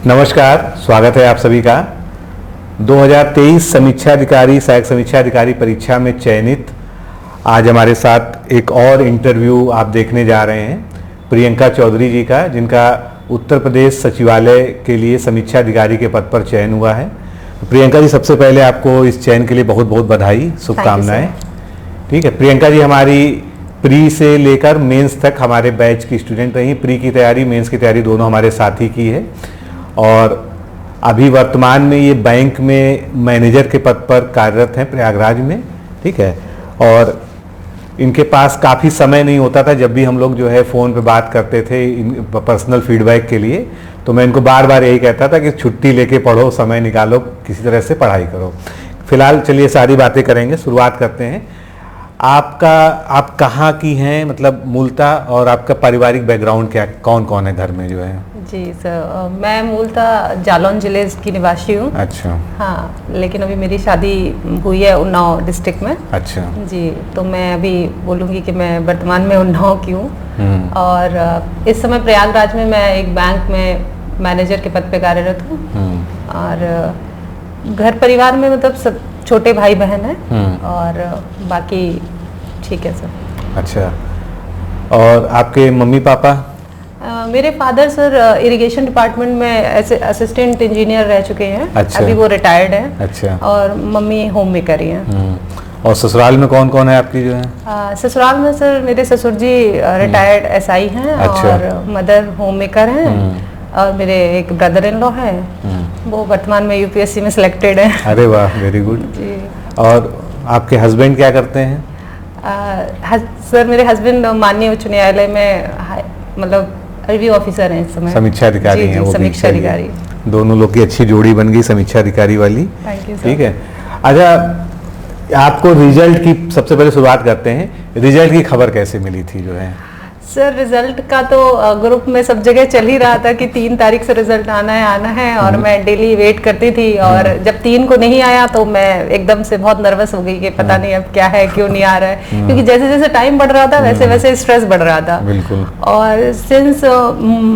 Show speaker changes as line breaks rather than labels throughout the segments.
नमस्कार, स्वागत है आप सभी का। 2023 समीक्षा अधिकारी सहायक समीक्षा अधिकारी परीक्षा में चयनित आज हमारे साथ एक और इंटरव्यू आप देखने जा रहे हैं प्रियंका चौधरी जी का, जिनका उत्तर प्रदेश सचिवालय के लिए समीक्षा अधिकारी के पद पर चयन हुआ है। प्रियंका जी, सबसे पहले आपको इस चयन के लिए बहुत बहुत बधाई, शुभकामनाएं। ठीक है, प्रियंका जी हमारी प्री से लेकर मेंस तक हमारे बैच की स्टूडेंट रही। प्री की तैयारी, मेंस की तैयारी दोनों हमारे साथ ही की है और अभी वर्तमान में ये बैंक में मैनेजर के पद पर कार्यरत हैं प्रयागराज में। ठीक है, और इनके पास काफ़ी समय नहीं होता था। जब भी हम लोग जो है फ़ोन पे बात करते थे पर्सनल फीडबैक के लिए, तो मैं इनको बार बार यही कहता था कि छुट्टी लेके पढ़ो, समय निकालो, किसी तरह से पढ़ाई करो। फिलहाल चलिए सारी बातें करेंगे, शुरुआत करते हैं। आप कहाँ की हैं, मतलब मूलतः, और आपका पारिवारिक बैकग्राउंड क्या, कौन कौन है घर में जो है?
जी सर, मैं मूलतः जालौन जिले की निवासी हूँ।
अच्छा।
हाँ, लेकिन अभी मेरी शादी हुई है उन्नाव डिस्ट्रिक्ट में।
अच्छा
जी, तो मैं अभी बोलूँगी कि मैं वर्तमान में उन्नाव की हूँ और इस समय प्रयागराज में मैं एक बैंक में मैनेजर के पद पे कार्यरत हूँ। और घर परिवार में मतलब सब छोटे भाई बहन हैं और बाकी ठीक है सर।
अच्छा, और आपके मम्मी पापा?
मेरे फादर सर इरिगेशन डिपार्टमेंट में ऐसे असिस्टेंट इंजीनियर रह चुके हैं।
अच्छा।
अभी वो रिटायर्ड हैं।
अच्छा।
और मम्मी होम मेकर ही हैं।
और ससुराल में कौन कौन है आपकी जो है?
ससुराल में सर मेरे ससुर जी रिटायर्ड एसआई हैं।
अच्छा।
और मदर होम मेकर हैं। और मेरे एक ब्रदर इन लॉ हैं, वो वर्तमान में यूपीएससी में सिलेक्टेड है।
अरे वाह, वेरी गुड।
जी।
और आपके हस्बैंड क्या करते हैं?
सर मेरे हस्बैंड माननीय उच्च न्यायालय में मतलब रिव्यू ऑफिसर हैं इस समय।
समीक्षा अधिकारी हैं वो भी।
समीक्षा अधिकारी।
दोनों लोग की अच्छी जोड़ी बन गई, समीक्षा अधिकारी वाली।
Thank you sir.
ठीक है, अच्छा, आपको रिजल्ट की सबसे पहले शुरुआत करते हैं। रिजल्ट की खबर कैसे मिली थी जो है?
सर रिजल्ट का तो ग्रुप में सब जगह चल ही रहा था कि 3 तारीख से रिजल्ट आना है और मैं डेली वेट करती थी। और जब 3 को नहीं आया तो मैं एकदम से बहुत नर्वस हो गई कि पता नहीं अब क्या है, क्यों नहीं आ रहा है। क्योंकि जैसे जैसे टाइम बढ़ रहा था वैसे वैसे स्ट्रेस बढ़ रहा था।
बिल्कुल।
और सिंस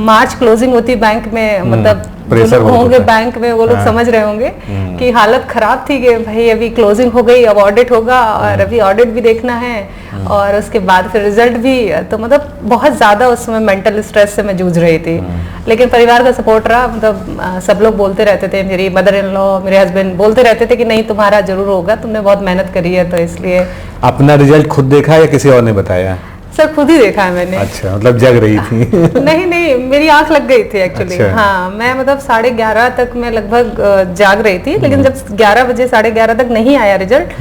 मार्च क्लोजिंग होती बैंक में, मतलब जो लोग होंगे बैंक में वो लोग समझ रहे होंगे कि हालत खराब थी कि भाई अभी क्लोजिंग हो गई, अब ऑडिट होगा और अभी ऑडिट भी देखना है और उसके बाद फिर रिजल्ट भी। तो मतलब बहुत ज़्यादा उस समय मेंटल स्ट्रेस से मैं जूझ रही थी। लेकिन परिवार का सपोर्ट रहा, मतलब सब लोग बोलते रहते थे, मेरी मदर इन लॉ, मेरे हस्बैंड बोलते रहते थे कि नहीं तुम्हारा जरूर होगा, तुमने बहुत मेहनत करी है। तो इसलिए।
अपना रिजल्ट खुद देखा या किसी और ने बताया?
सर खुद ही देखा है मैंने।
अच्छा, मतलब जग रही थी?
नहीं, मेरी आंख लग गई थी एक्चुअली।
अच्छा।
हाँ, मैं मतलब 11:30 तक मैं लगभग जाग रही थी। लेकिन जब 11 बजे 11:30 तक नहीं आया रिजल्ट,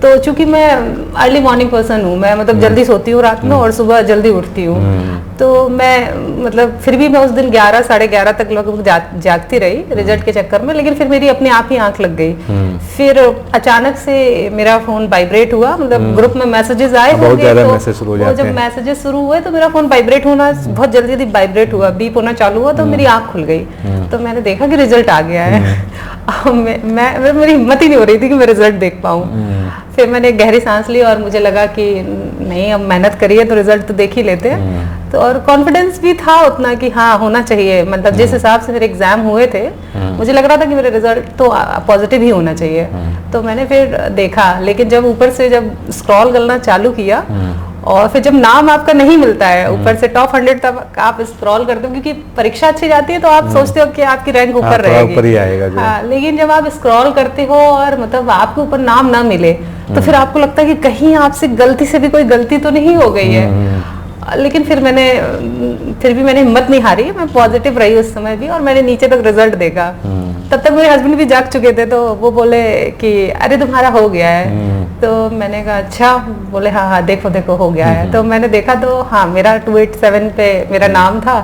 तो चूंकि मैं अर्ली मॉर्निंग पर्सन हूँ, मैं मतलब जल्दी सोती हूँ रात में और सुबह जल्दी उठती हूँ। तो मैं मतलब फिर भी मैं उस दिन 11 साढ़े 11 तक लगभग जागती रही रिजल्ट के चक्कर में। लेकिन फिर मेरी अपने आप ही आंख लग गई। फिर अचानक से मेरा फोन वाइब्रेट हुआ, मतलब ग्रुप में मैसेजेस आए होंगे, तो जब मैसेजेस शुरू हुए तो मेरा फोन वाइब्रेट होना बहुत जल्दी वाइब्रेट हुआ, बीप होना चालू हुआ, तो मेरी आंख खुल गई। तो मैंने देखा कि रिजल्ट आ गया है। मेरी हिम्मत ही नहीं हो रही थी कि मैं रिजल्ट देख पाऊँ। फिर मैंने गहरी सांस ली और मुझे लगा कि नहीं, अब मेहनत करी है तो रिजल्ट तो देख ही लेते हैं। तो और कॉन्फिडेंस भी था उतना कि हाँ होना चाहिए, मतलब जिस हिसाब से मेरे एग्जाम हुए थे मुझे लग रहा था कि मेरा रिजल्ट तो पॉजिटिव ही होना चाहिए। तो मैंने फिर देखा, लेकिन जब ऊपर से जब स्क्रॉल करना चालू किया और फिर जब नाम आपका नहीं मिलता है ऊपर से टॉप 100 तक आप स्क्रॉल करते हो, क्योंकि परीक्षा अच्छी जाती है तो आप सोचते हो कि आपकी रैंक ऊपर रहेगी।
ऊपर ही आएगा जो।
हाँ, लेकिन जब आप स्क्रॉल करते हो और मतलब आपके ऊपर नाम ना मिले तो फिर आपको लगता है कि कहीं आपसे गलती से भी कोई गलती तो नहीं हो गई है। लेकिन फिर भी मैंने हिम्मत नहीं हारी, मैं पॉजिटिव रही उस समय भी और मैंने नीचे तक रिजल्ट देखा। तब तक मेरे हस्बैंड भी जाग चुके थे, तो वो बोले कि अरे तुम्हारा हो गया है। तो मैंने कहा अच्छा, बोले हाँ देखो हो गया है। तो मैंने देखा तो हाँ मेरा 287 पे मेरा नाम था।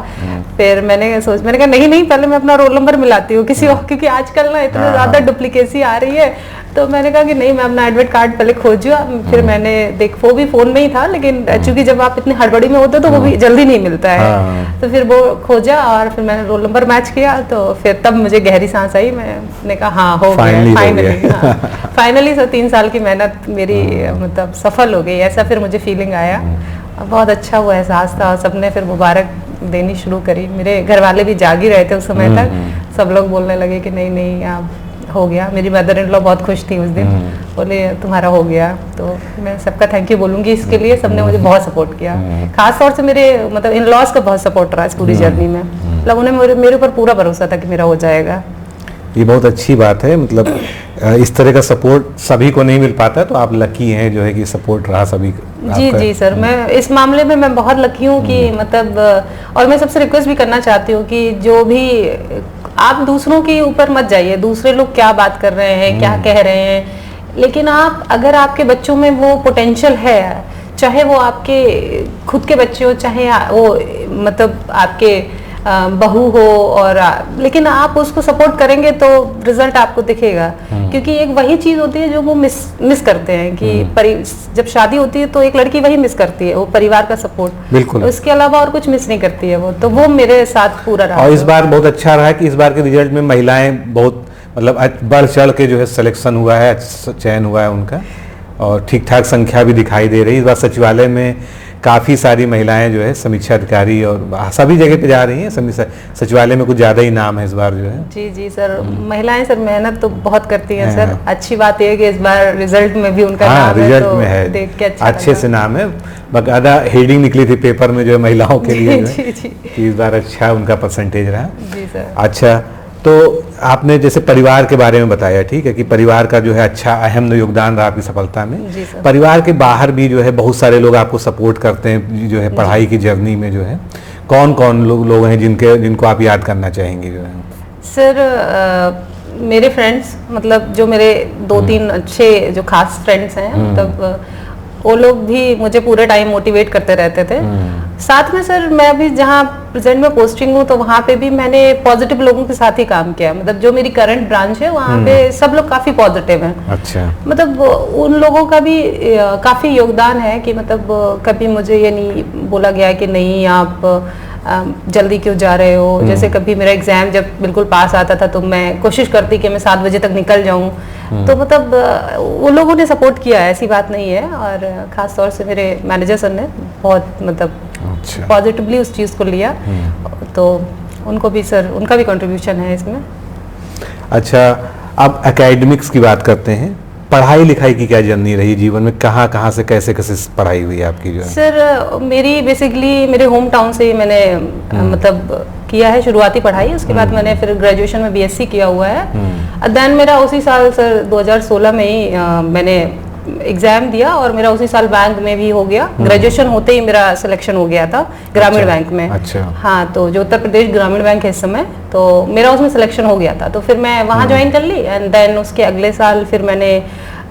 फिर मैंने कहा नहीं पहले मैं अपना रोल नंबर मिलाती हूँ किसी और, क्योंकि आजकल ना इतना ज्यादा डुप्लीकेसी आ रही है। तो मैंने कहा कि नहीं, मैं अपना एडमिट कार्ड पहले खोजूँ। फिर मैंने वो भी फोन में ही था, लेकिन चूंकि जब आप इतनी हड़बड़ी में होते तो वो भी जल्दी नहीं मिलता है। तो फिर वो खोजा और फिर मैंने रोल नंबर मैच किया, तो फिर तब मुझे गहरी सांस आई। मैंने कहा हाँ हो गया फाइनली। 3 साल की मेहनत मेरी मतलब सफल हो गई, ऐसा फिर मुझे फीलिंग आया। बहुत अच्छा वो एहसास था। सबने फिर मुबारक देनी शुरू करी। मेरे घर वाले भी जाग ही रहे थे उस समय तक, सब लोग बोलने लगे कि नहीं नहीं आप हो गया। मेरी मदर इन लॉ बहुत खुश थी उस दिन, बोले तुम्हारा हो गया। तो मैं सबका थैंक यू बोलूंगी इसके लिए, सबने मुझे बहुत सपोर्ट किया। खास तौर से मेरे मतलब इन लॉज का बहुत सपोर्ट रहा इस पूरी जर्नी में। मतलब उन्हें मेरे ऊपर पूरा भरोसा था कि मेरा हो जाएगा।
ये बहुत अच्छी बात है, मतलब इस तरह का सपोर्ट सभी को नहीं मिल पाता, तो आप लकी हैं जो है कि सपोर्ट रहा सभी का।
जी जी सर, मैं इस मामले में मैं बहुत लकी हूँ कि मतलब, और मैं सबसे रिक्वेस्ट भी करना चाहती हूँ कि जो भी आप दूसरों के ऊपर मत जाइए, दूसरे लोग क्या बात कर रहे हैं, क्या कह रहे हैं, लेकिन आप अगर आपके बच्चों में वो पोटेंशियल है, चाहे वो आपके खुद के बच्चे हो, चाहे वो मतलब आपके बहू हो, और लेकिन आप उसको सपोर्ट करेंगे तो रिजल्ट आपको दिखेगा। क्योंकि एक वही चीज होती है जो वो मिस करते हैं कि जब शादी होती है तो एक लड़की वही मिस करती है, वो परिवार का सपोर्ट।
बिल्कुल,
उसके अलावा और कुछ मिस नहीं करती है वो, तो वो मेरे साथ पूरा रहा।
और इस बार बहुत अच्छा रहा कि इस बार के रिजल्ट में महिलाएं बहुत मतलब बढ़ चढ़ के जो है सिलेक्शन हुआ है, चयन हुआ है उनका, और ठीक ठाक संख्या भी दिखाई दे रही है। इस बार सचिवालय में काफ़ी सारी महिलाएं जो है समीक्षा अधिकारी और सभी जगह पे जा रही हैं। सचिवालय में कुछ ज़्यादा ही नाम है इस बार जो है।
जी जी सर, महिलाएं सर मेहनत तो बहुत करती हैं सर। अच्छी बात है कि इस बार रिजल्ट में भी उनका नाम
रिजल्ट
है,
में है,
देख के
अच्छे से नाम है। बकायदा हेडिंग निकली थी पेपर में जो है महिलाओं के लिए जो है,
जी।
कि इस बार अच्छा उनका परसेंटेज रहा।
जी सर।
अच्छा, तो आपने जैसे परिवार के बारे में बताया, ठीक है, कि परिवार का जो है अच्छा अहम योगदान रहा आपकी सफलता में।
जी सर।
परिवार के बाहर भी जो है बहुत सारे लोग आपको सपोर्ट करते हैं जो है पढ़ाई की जर्नी में जो है। कौन कौन लोग हैं जिनको आप याद करना चाहेंगे जो है?
सर मेरे फ्रेंड्स, मतलब जो मेरे 2-3 अच्छे जो खास फ्रेंड्स हैं, मतलब वो लोग भी मुझे पूरे टाइम मोटिवेट करते रहते थे। साथ में सर मैं अभी जहाँ प्रेजेंट में पोस्टिंग हूँ तो वहाँ पे भी मैंने पॉजिटिव लोगों के साथ ही काम किया। मतलब जो मेरी करंट ब्रांच है वहाँ पे सब लोग काफी पॉजिटिव हैं।
अच्छा।
मतलब उन लोगों का भी काफी योगदान है कि मतलब कभी मुझे ये नहीं बोला गया कि नहीं आप जल्दी क्यों जा रहे हो। जैसे कभी मेरा एग्जाम जब बिल्कुल पास आता था तो मैं कोशिश करती कि मैं 7 बजे तक निकल जाऊं। तो मतलब वो लोगों ने सपोर्ट किया है, ऐसी बात नहीं है। और खास तौर से मेरे मैनेजर सर ने बहुत मतलब पॉजिटिवली उस चीज़ को लिया, तो उनको भी सर, उनका भी कंट्रीब्यूशन है इसमें।
अच्छा, अब एकेडमिक्स की बात करते हैं। पढ़ाई लिखाई की क्या जर्नी रही जीवन में, कहाँ कहाँ से कैसे कैसे पढ़ाई हुई आपकी जो है? सर
मेरी बेसिकली मेरे होम टाउन से ही मैंने मतलब किया है शुरुआती पढ़ाई। उसके बाद मैंने फिर ग्रेजुएशन में बीएससी किया हुआ है। देन मेरा उसी साल सर 2016 में ही मैंने एग्जाम दिया और मेरा उसी साल बैंक में भी हो गया। ग्रेजुएशन होते ही मेरा सिलेक्शन हो गया था ग्रामीण बैंक में।
अच्छा।
हाँ, तो जो उत्तर प्रदेश ग्रामीण बैंक है इस समय, तो मेरा उसमें सिलेक्शन हो गया था। तो फिर मैं वहाँ ज्वाइन कर ली एंड देन उसके अगले साल फिर मैंने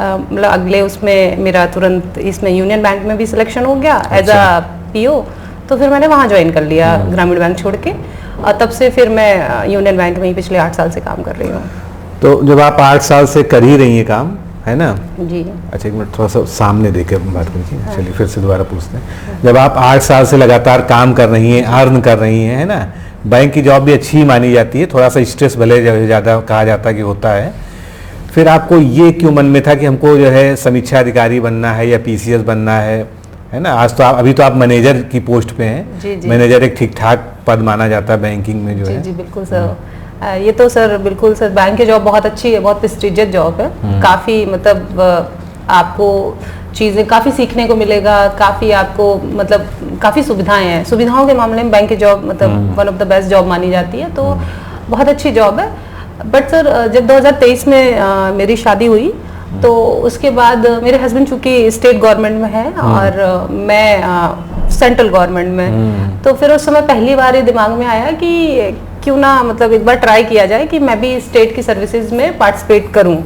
मतलब अगले उसमें मेरा तुरंत इसमें यूनियन बैंक में भी सिलेक्शन हो गया एज अ पीओ। तो फिर मैंने वहाँ ज्वाइन कर लिया ग्रामीण बैंक छोड़ के, और तब से फिर मैं यूनियन बैंक में ही पिछले 8 साल से काम कर रही हूँ।
तो जब आप 8 साल से कर ही रही हैं काम, है ना?
जी।
अच्छा, एक मिनट थोड़ा सा सामने देके बात कीजिए। हाँ। चलिए फिर से दोबारा पूछते हैं। जब आप 8 साल से लगातार काम कर रही हैं, अर्न कर रही हैं, है ना, बैंक की जॉब भी अच्छी ही मानी जाती है, थोड़ा सा स्ट्रेस भले ज़्यादा कहा जाता है कि होता है, फिर आपको ये क्यों मन में था कि हमको जो है समीक्षा अधिकारी बनना है या पीसीएस बनना है ना? आज तो आप अभी तो आप मैनेजर की पोस्ट पे हैं।
जी जी।
मैनेजर एक ठीक ठाक पद माना जाता है बैंकिंग में जो
जी,
है।
जी बिल्कुल सर। ये तो सर बिल्कुल सर, बैंक की जॉब बहुत अच्छी है, बहुत प्रेस्टिजियस जॉब है। काफ़ी मतलब आपको चीज़ें काफ़ी सीखने को मिलेगा, काफ़ी आपको मतलब काफ़ी सुविधाएं हैं। सुविधाओं के मामले में बैंक की जॉब मतलब one of the best job मानी जाती है, तो बहुत अच्छी जॉब है। बट सर जब 2023 में मेरी शादी हुई तो उसके बाद मेरे हस्बैंड चूँकि स्टेट गवर्नमेंट में है और मैं सेंट्रल गवर्नमेंट में, तो फिर उस समय पहली बार ये दिमाग में आया कि क्यों ना मतलब एक बार ट्राई किया जाए कि मैं भी स्टेट की सर्विसेज में पार्टिसिपेट करूं।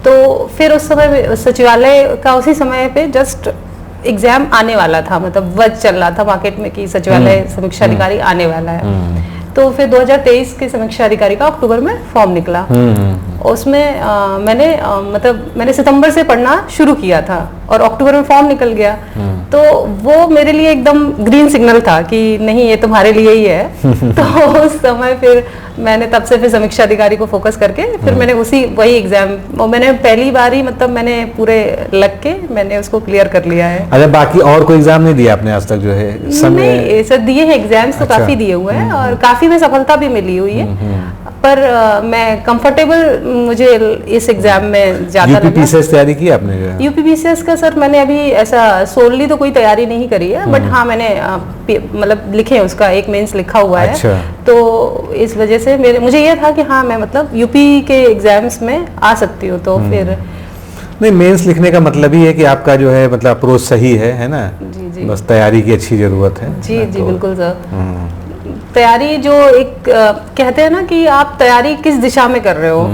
तो फिर उस समय सचिवालय का उसी समय पे जस्ट एग्जाम आने वाला था, मतलब बज चल रहा था मार्केट में कि सचिवालय समीक्षा अधिकारी आने वाला है। तो फिर 2023 के समीक्षा अधिकारी का अक्टूबर में फॉर्म निकला। उसमें मैंने सितंबर से पढ़ना शुरू किया था और अक्टूबर में फॉर्म निकल गया। तो वो मेरे लिए एकदम ग्रीन सिग्नल था कि नहीं, ये तुम्हारे लिए ही है। तो उस समय फिर मैंने तब से फिर समीक्षा अधिकारी को फोकस करके फिर मैंने वही एग्जाम मैंने पहली बार ही मैंने पूरे लग के मैंने उसको क्लियर कर लिया है।
अच्छा, बाकी और कोई एग्जाम नहीं दिया आपने आज तक जो है?
नहीं सर, दिए हैं एग्जाम्स तो काफी दिए हुए हैं और काफी में सफलता भी मिली हुई है। पर मैं कंफर्टेबल मुझे इस एग्जाम में ज्यादा लगा।
यूपीपीसीएस तैयारी की आपने जो है?
यूपीपीसीएस का सर मैंने अभी ऐसा सोलली तो कोई तैयारी नहीं करी है, बट हाँ मैंने लिखे हैं, उसका एक मेंस लिखा हुआ है।
अच्छा।
तो इस वजह से मुझे ये था कि हाँ मैं यूपी के एग्जाम्स में आ सकती हूँ। तो फिर
नहीं, मेंस लिखने का मतलब ही है कि आपका जो है अप्रोच सही है ना?
जी जी,
बस तैयारी की अच्छी जरूरत है।
जी जी बिल्कुल सर। तैयारी जो एक कहते हैं ना कि आप तैयारी किस दिशा में कर रहे हो,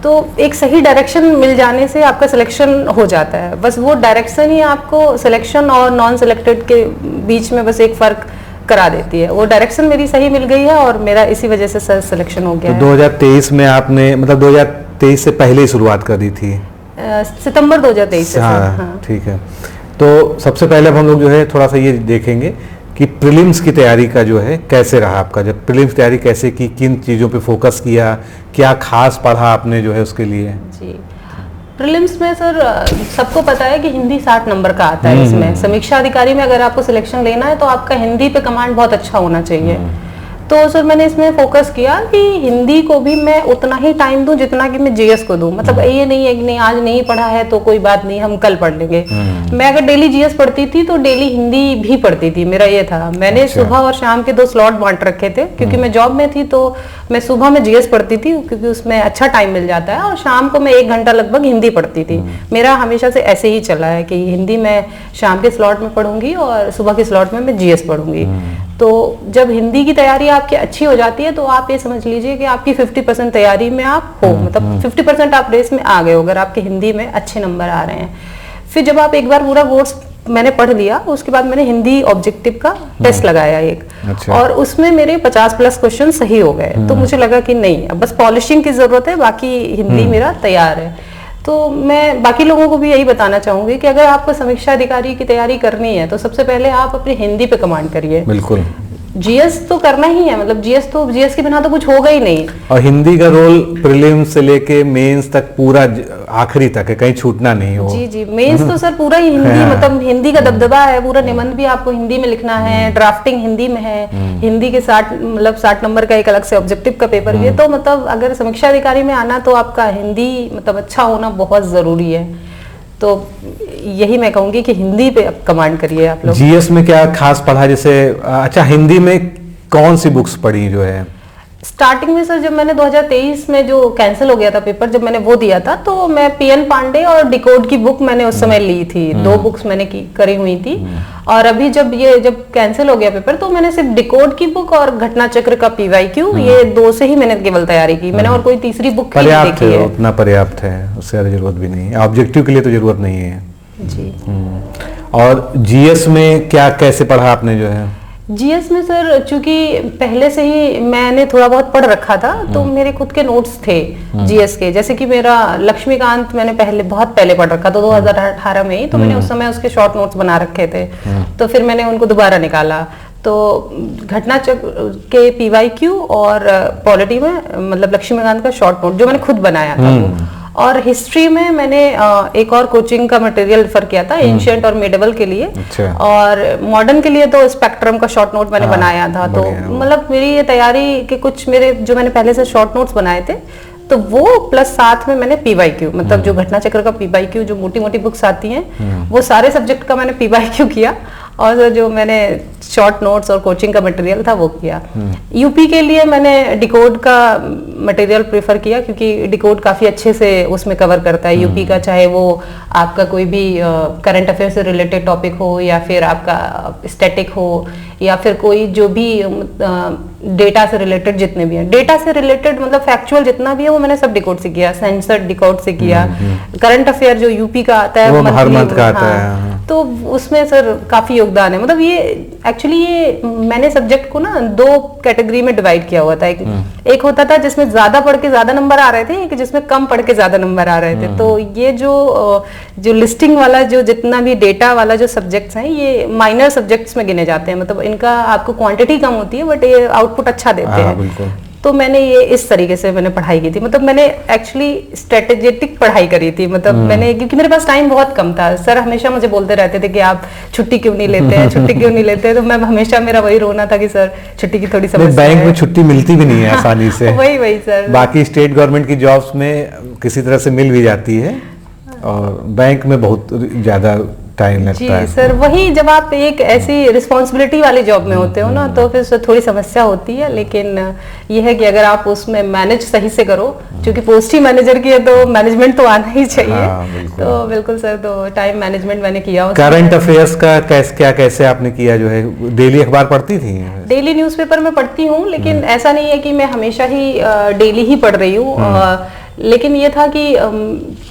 तो एक सही डायरेक्शन मिल जाने से आपका सिलेक्शन हो जाता है। बस वो डायरेक्शन ही आपको सिलेक्शन और नॉन सिलेक्टेड के बीच में बस एक फर्क करा देती है। वो डायरेक्शन मेरी सही मिल गई है और मेरा इसी वजह से सर सिलेक्शन हो गया।
तो 2023 में आपने 2023 से पहले ही शुरुआत कर दी थी?
सितंबर 2023 से।
हाँ, ठीक है। तो सबसे पहले अब हम लोग जो है थोड़ा सा ये देखेंगे कि प्रीलिम्स की तैयारी का जो है कैसे रहा आपका। जब प्रीलिम्स तैयारी कैसे की, किन चीज़ों पे फोकस किया, क्या खास पढ़ा आपने जो है उसके लिए?
जी, प्रीलिम्स में सर सबको पता है कि हिंदी 60 नंबर का आता है। इसमें समीक्षा अधिकारी में अगर आपको सिलेक्शन लेना है तो आपका हिंदी पे कमांड बहुत अच्छा होना चाहिए। तो सर मैंने इसमें फोकस किया कि हिंदी को भी मैं उतना ही टाइम दूं जितना कि मैं जीएस को दूं। ये नहीं है कि नहीं आज नहीं पढ़ा है तो कोई बात नहीं, हम कल पढ़ लेंगे। मैं अगर डेली जीएस पढ़ती थी तो डेली हिंदी भी पढ़ती थी। मेरा ये था, मैंने सुबह और शाम के 2 स्लॉट बांट रखे थे, क्योंकि मैं जॉब में थी। तो मैं सुबह में जीएस पढ़ती थी क्योंकि उसमें अच्छा टाइम मिल जाता है, और शाम को मैं 1 घंटा लगभग हिंदी पढ़ती थी। मेरा हमेशा से ऐसे ही चला है कि हिंदी मैं शाम के स्लॉट में पढ़ूंगी और सुबह के स्लॉट में मैं जीएस पढ़ूंगी। तो जब हिंदी की तैयारी आपकी अच्छी हो जाती है तो आप ये समझ लीजिए कि आपकी 50% तैयारी में आप हो, 50% आप रेस में आ गए हो अगर आपके हिंदी में अच्छे नंबर आ रहे हैं। फिर जब आप एक बार पूरा कोर्स मैंने पढ़ लिया, उसके बाद मैंने हिंदी ऑब्जेक्टिव का टेस्ट लगाया एक।
अच्छा।
और उसमें मेरे 50+ क्वेश्चन सही हो गए। तो मुझे लगा कि नहीं, अब बस पॉलिशिंग की जरूरत है, बाकी हिंदी मेरा तैयार है। तो मैं बाकी लोगों को भी यही बताना चाहूंगी कि अगर आपको समीक्षा अधिकारी की तैयारी करनी है तो सबसे पहले आप अपनी हिंदी पे कमांड करिए।
बिल्कुल।
जीएस तो करना ही है, जीएस के बिना तो कुछ होगा ही नहीं।
और हिंदी का रोल प्रीलिम्स से लेके मेंस तक पूरा आखिरी तक है, कहीं छूटना नहीं हो।
जी जी, मेंस तो सर पूरा ही हिंदी, हिंदी का दबदबा है। पूरा निबंध भी आपको हिंदी में लिखना है, ड्राफ्टिंग हिंदी में है, हिंदी के 60 नंबर का एक अलग से ऑब्जेक्टिव का पेपर भी है। तो अगर समीक्षा अधिकारी में आना तो आपका हिंदी अच्छा होना बहुत जरूरी है। तो यही मैं कहूंगी कि हिंदी पे कमांड करिए आप लोग।
जीएस में क्या खास पढ़ा? जैसे अच्छा, हिंदी में कौन सी बुक्स पढ़ी जो है?
स्टार्टिंग में सर जब मैंने 2023 में जो कैंसिल हो गया था पेपर, जब मैंने वो दिया था तो मैं पीएन पांडे और डिकोड की बुक मैंने उस समय ली थी। 2 बुक्स मैंने करी हुई थी। और अभी जब कैंसिल हो गया पेपर तो मैंने सिर्फ डिकोड की बुक और घटना चक्र का पीवाईक्यू, ये 2 से ही मैंने केवल तैयारी की। मैंने और कोई तीसरी बुक नहीं देखी है।
उतना पर्याप्त है, उससे ज्यादा जरूरत भी नहीं है। ऑब्जेक्टिव के लिए तो जरूरत नहीं है
जी।
और जीएस में क्या कैसे पढ़ा आपने जो है?
जीएस में सर चूंकि पहले से ही मैंने थोड़ा बहुत पढ़ रखा था तो मेरे खुद के नोट्स थे जीएस के। जैसे कि मेरा लक्ष्मीकांत मैंने बहुत पहले पढ़ रखा था 2018 में ही, तो मैंने उस समय उसके शॉर्ट नोट्स बना रखे थे। तो फिर मैंने उनको दोबारा निकाला। तो घटना चक्र के पीवाईक्यू और पॉलिटी में लक्ष्मीकांत का शॉर्ट नोट जो मैंने खुद बनाया था वो। और हिस्ट्री में मैंने एक और कोचिंग का मटेरियल रेफर किया था एंशिएंट और मिडिवल के लिए।
अच्छा।
और मॉडर्न के लिए तो स्पेक्ट्रम का शॉर्ट नोट मैंने बनाया था। तो मेरी ये तैयारी के कुछ मेरे जो मैंने पहले से शॉर्ट नोट्स बनाए थे तो वो प्लस साथ में मैंने पीवाईक्यू जो घटना चक्र का पीवाईक्यू जो मोटी मोटी बुक्स आती हैं वो सारे सब्जेक्ट का मैंने पीवाईक्यू किया। और जो मैंने शॉर्ट नोट्स और कोचिंग का मटेरियल था वो किया। यूपी के लिए मैंने डिकोड का मटेरियल प्रेफर किया, क्योंकि डिकोड काफ़ी अच्छे से उसमें कवर करता है यूपी का, चाहे वो आपका कोई भी करंट अफेयर से रिलेटेड टॉपिक हो, या फिर आपका स्टैटिक हो, या फिर कोई जो भी डेटा से रिलेटेड जितने भी हैं, डेटा से रिलेटेड मतलब फैक्चुअल जितना भी है वो मैंने सब डिकोड से किया, सेंसर डिकोड से किया। करंट अफेयर जो यूपी का आता है
वो हर मंथ का आता
हाँ,
है,
तो उसमें सर काफी योगदान है। मतलब ये एक्चुअली ये मैंने सब्जेक्ट को ना 2 कैटेगरी में डिवाइड किया हुआ था। एक होता था जिसमें ज्यादा पढ़ के ज्यादा नंबर आ रहे थे, एक जिसमें कम पढ़ के ज्यादा नंबर आ रहे थे। तो ये जो लिस्टिंग वाला जो जितना भी डेटा वाला जो सब्जेक्ट्स हैं, ये माइनर सब्जेक्ट्स में गिने जाते हैं। मतलब इनका आपको क्वांटिटी कम होती है बट ये आउटपुट अच्छा देते हैं। तो मैंने ये इस तरीके से मैंने पढ़ाई की थी। मतलब मैंने एक्चुअली स्ट्रेटेजिक पढ़ाई करी थी। मतलब मैंने, क्योंकि मेरे पास टाइम बहुत कम था, सर हमेशा मुझे बोलते रहते थे कि आप छुट्टी क्यों नहीं लेते हैं, छुट्टी क्यों नहीं लेते हैं। तो मैं हमेशा, मेरा वही रोना था कि सर छुट्टी की थोड़ी समस्या है।
बैंक में छुट्टी मिलती भी नहीं है आसानी से।
वही सर,
बाकी स्टेट गवर्नमेंट की जॉब्स में किसी तरह से मिल भी जाती है, और बैंक में बहुत ज्यादा टाइम लगता है।
जी सर, वही जब आप एक ऐसी रिस्पॉन्सिबिलिटी वाली जॉब में होते हो ना, तो फिर थोड़ी समस्या होती है। लेकिन यह है कि अगर आप उसमें मैनेज सही से करो, क्योंकि पोस्ट ही मैनेजर की है तो मैनेजमेंट तो आना ही चाहिए।
बिल्कुल।
तो बिल्कुल सर, तो टाइम मैनेजमेंट मैंने किया।
करंट अफेयर्स का कैसे आपने किया? जो है डेली अखबार पढ़ती थी?
डेली न्यूज़पेपर में पढ़ती हूँ, लेकिन ऐसा नहीं है कि मैं हमेशा ही डेली ही पढ़ रही हूँ। लेकिन ये था कि